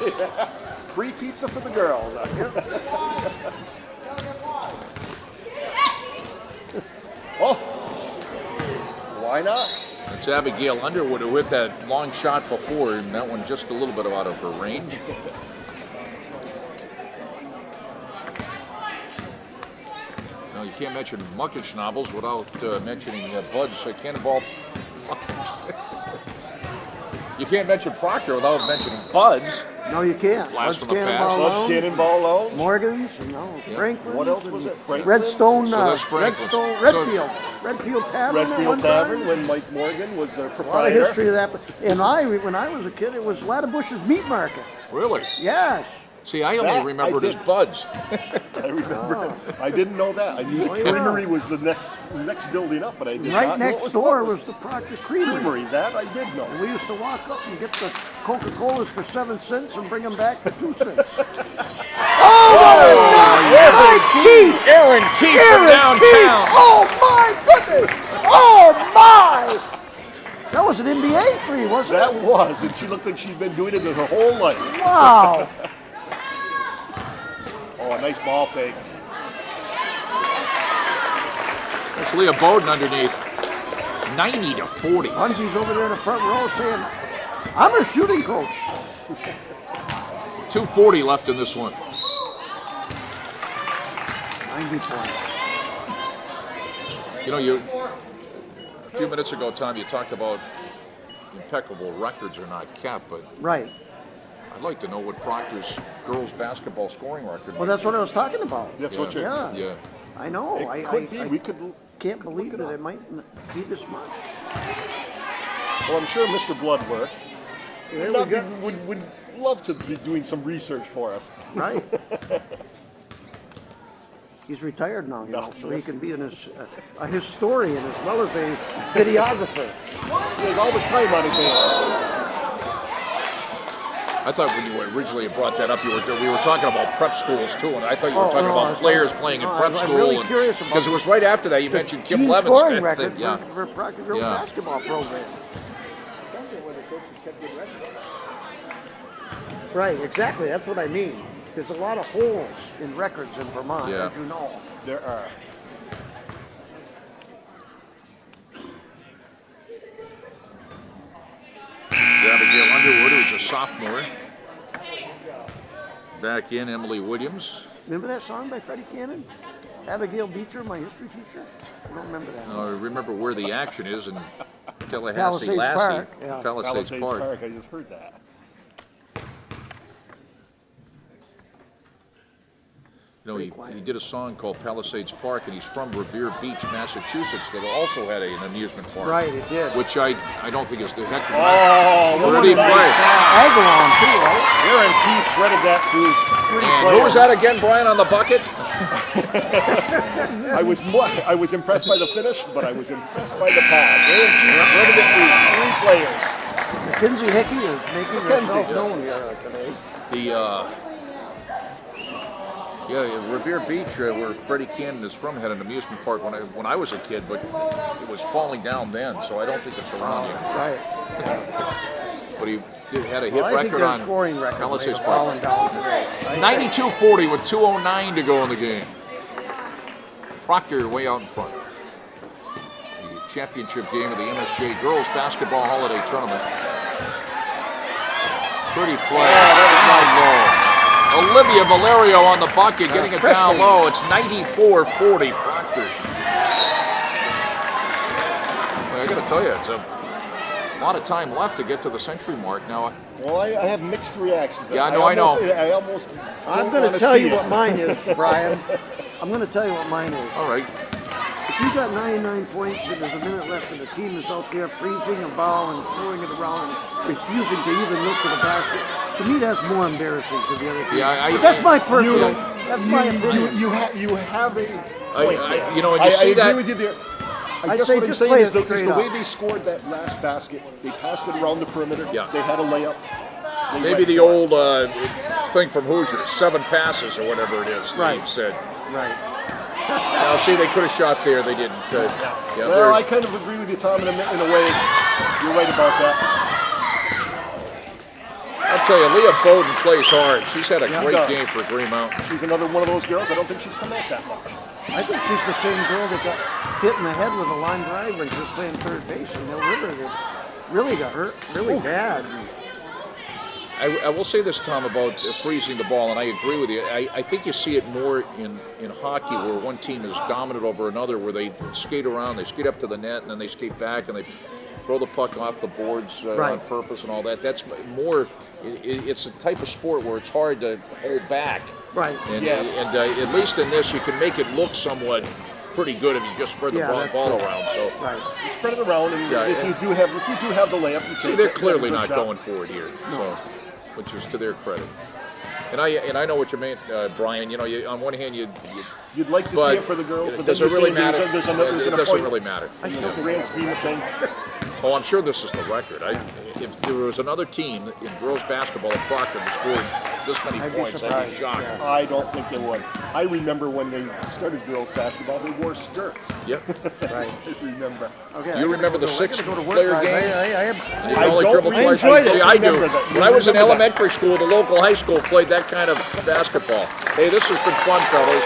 Free pizza for the girls. Oh, why not? It's Abigail Underwood who hit that long shot before, and that one just a little bit out of her range. Now, you can't mention Muckenschnappels without mentioning Bud's Cannonball. You can't mention Proctor without mentioning Bud's. No, you can't. Blast Bud's from the past. Cannonball Bud's Lounge, Cannonball Lounge. Morgan's, Franklin's. What else was it? Franklin? Redstone, So there's Franklin's. Redfield Tavern. at one Redfield time. Tavern when Mike Morgan was the A lot of proprietor. history of that. And when I was a kid, it was Ladderbush's Meat Market. Really? Yes. See, I only That remembered I as did. Bud's. I remember. I didn't know that. I knew the yeah. creamery was the next building up, but I did Right not know it next was door Bud's. was the Proctor Creamery. Creamery. That I did know. We used to walk up and get the Coca-Colas for 7 cents and bring them back for 2 cents. Oh, my Keith! Aaron Keith from Aaron downtown. Keith! Oh, my goodness! Oh, my! was an NBA three, wasn't That it? was, and she looked like she'd been doing it her whole life. Wow. Oh, a nice ball fake. That's Leah Bowden underneath. 90-40. Bungie's over there in the front row saying, I'm a shooting coach. 2:40 left in this one. 90 points. You know, a few minutes ago, Tom, you talked about impeccable records are not kept, but Right. I'd like to know what Proctor's girls basketball scoring record. Well, that's what I was talking about. That's what you're. Yeah. Yeah. I know. It could be. I We could. can't believe that it might be this much. Well, I'm sure Mr. Bloodworth There we go. would love to be doing some research for us. Right. He's retired now, you know, so he yes. can be a historian as well as a videographer. He has all the time on his hands. I thought when you originally brought that up, we were talking about prep schools too, and I thought you were Oh, talking no, about I players thought- playing in no, prep I'm school. really curious about because it was right after that you mentioned Kim Team Levin's scoring record yeah. for Proctor Girls Yeah. basketball program. Something where the coaches kept good records. Right, exactly. That's what I mean. There's a lot of holes in records in Vermont, Yeah. as you know. There are. Abigail Underwood, who's a sophomore. Back in, Emily Williams. Remember that song by Freddie Cannon? Abigail Beecher, my history teacher? I don't remember that. I remember where the action is in Tallahassee, Palisades Lassie. Park, yeah. Palisades Park. I just heard that. You know, he did a song called Palisades Park, and he's from Revere Beach, Massachusetts, that also had an amusement park. Right, it did. Which I don't think is the heck. Oh, Where look did he at play? that. Agawam, too, right? Aaron Keith threaded that through three And players. who was that again, Brian, on the bucket? I was impressed by the finish, but I was impressed by the pass. Aaron Keith threaded it through three players. Mackenzie Hickey is making herself known here today. Revere Beach, where Freddie Cannon is from, had an amusement park when I was a kid, but it was falling down then, so I don't think it's around anymore. Right. But he had a hit Well, I think record their on scoring record may Palisades have Park. fallen down today. 92-40 with 2:09 to go in the game. Proctor way out in front. The championship game of the MSJ Girls Basketball Holiday Tournament. Pretty play. Down low. Olivia Valerio on the bucket, getting it down low. It's 94-40 Proctor. Well, I got to tell you, it's a lot of time left to get to the century mark now. Well, I have mixed reactions. Yeah, I know. I almost. I'm going to tell you what mine is, Brian. I'm going to tell you what mine is. All right. If you got 99 points and there's a minute left and the team is out there freezing a ball and throwing it around and refusing to even look to the basket, to me that's more embarrassing to the other team. Yeah, But that's my personal. That's my opinion. You have a point there. You know, when you see I that. agree with you there. I I'd guess say what I'm just saying play is it the straight way up. they scored that last basket, they passed it around the perimeter. Yeah. They had a layup. They Maybe went the for it. old thing from Hoosiers, 7 passes or whatever it is, Right. Dave said. Right. Now, see, they could have shot there, they didn't. Well, I kind of agree with you, Tom, in a way. You're right about that. I'll tell you, Leah Bowden plays hard. She's had a great does. game for Green Mountain. She's another one of those girls. I don't think she's come out that much. I think she's the same girl that got hit in the head with a line drive when she was playing third base in Mill River. That really got hurt really bad. I will say this, Tom, about freezing the ball, and I agree with you. I think you see it more in hockey where one team is dominant over another, where they skate around, they skate up to the net, and then they skate back, and they throw the puck off the boards on purpose and all that. That's more, it's a type of sport where it's hard to hold back. Right. And at least in this, you can make it look somewhat pretty good if you just spread the ball around. So Right. You spread it around, and if you do have the layup, you see, take they're it. clearly Good not job. going for it here, so, which is to their credit. And I know what you meant, Brian. You know, on one hand, You'd like to but see it for the girls, but does then it really matter? there's an It doesn't point really matter. in the grand scheme of things. Oh, I'm sure this is the record. if there was another team in girls basketball at Proctor that scored this many I'd be points, I'd be surprised, shocked. yeah. I don't think they would. I remember when they started girls basketball, they wore skirts. Yep. Right. I remember. Okay. You remember the six-player game? I You I can only don't dribble remember- twice. I enjoyed See, it. I do. Remember that. When I was in Remember that. elementary school, the local high school played that kind of basketball. Hey, this has been fun, fellas.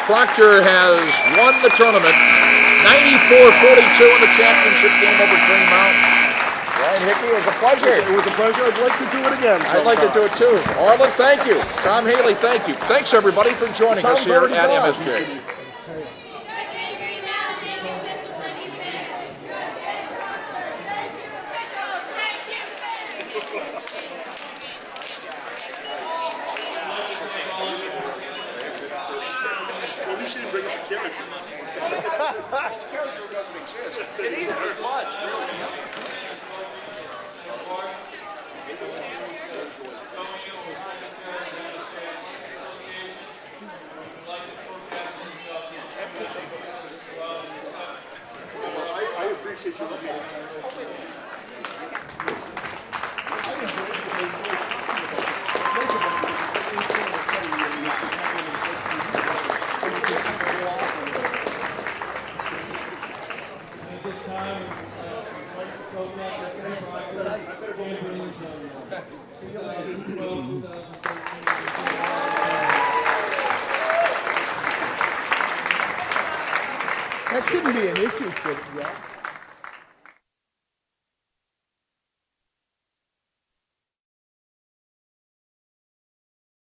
Proctor has won the tournament, 94-42 in the championship game over Green Mountain. Ryan Hickey, it was a pleasure. It was a pleasure. I'd like to do it again. I'd like to do it too. Arlen, thank you. Tom Healey, thank you. Thanks everybody for joining us Tom's here already at gone. MSJ. I appreciate you looking at At this time, let's go back to the Proctor champions of 2012, 2013. That shouldn't be an issue, should it, yeah?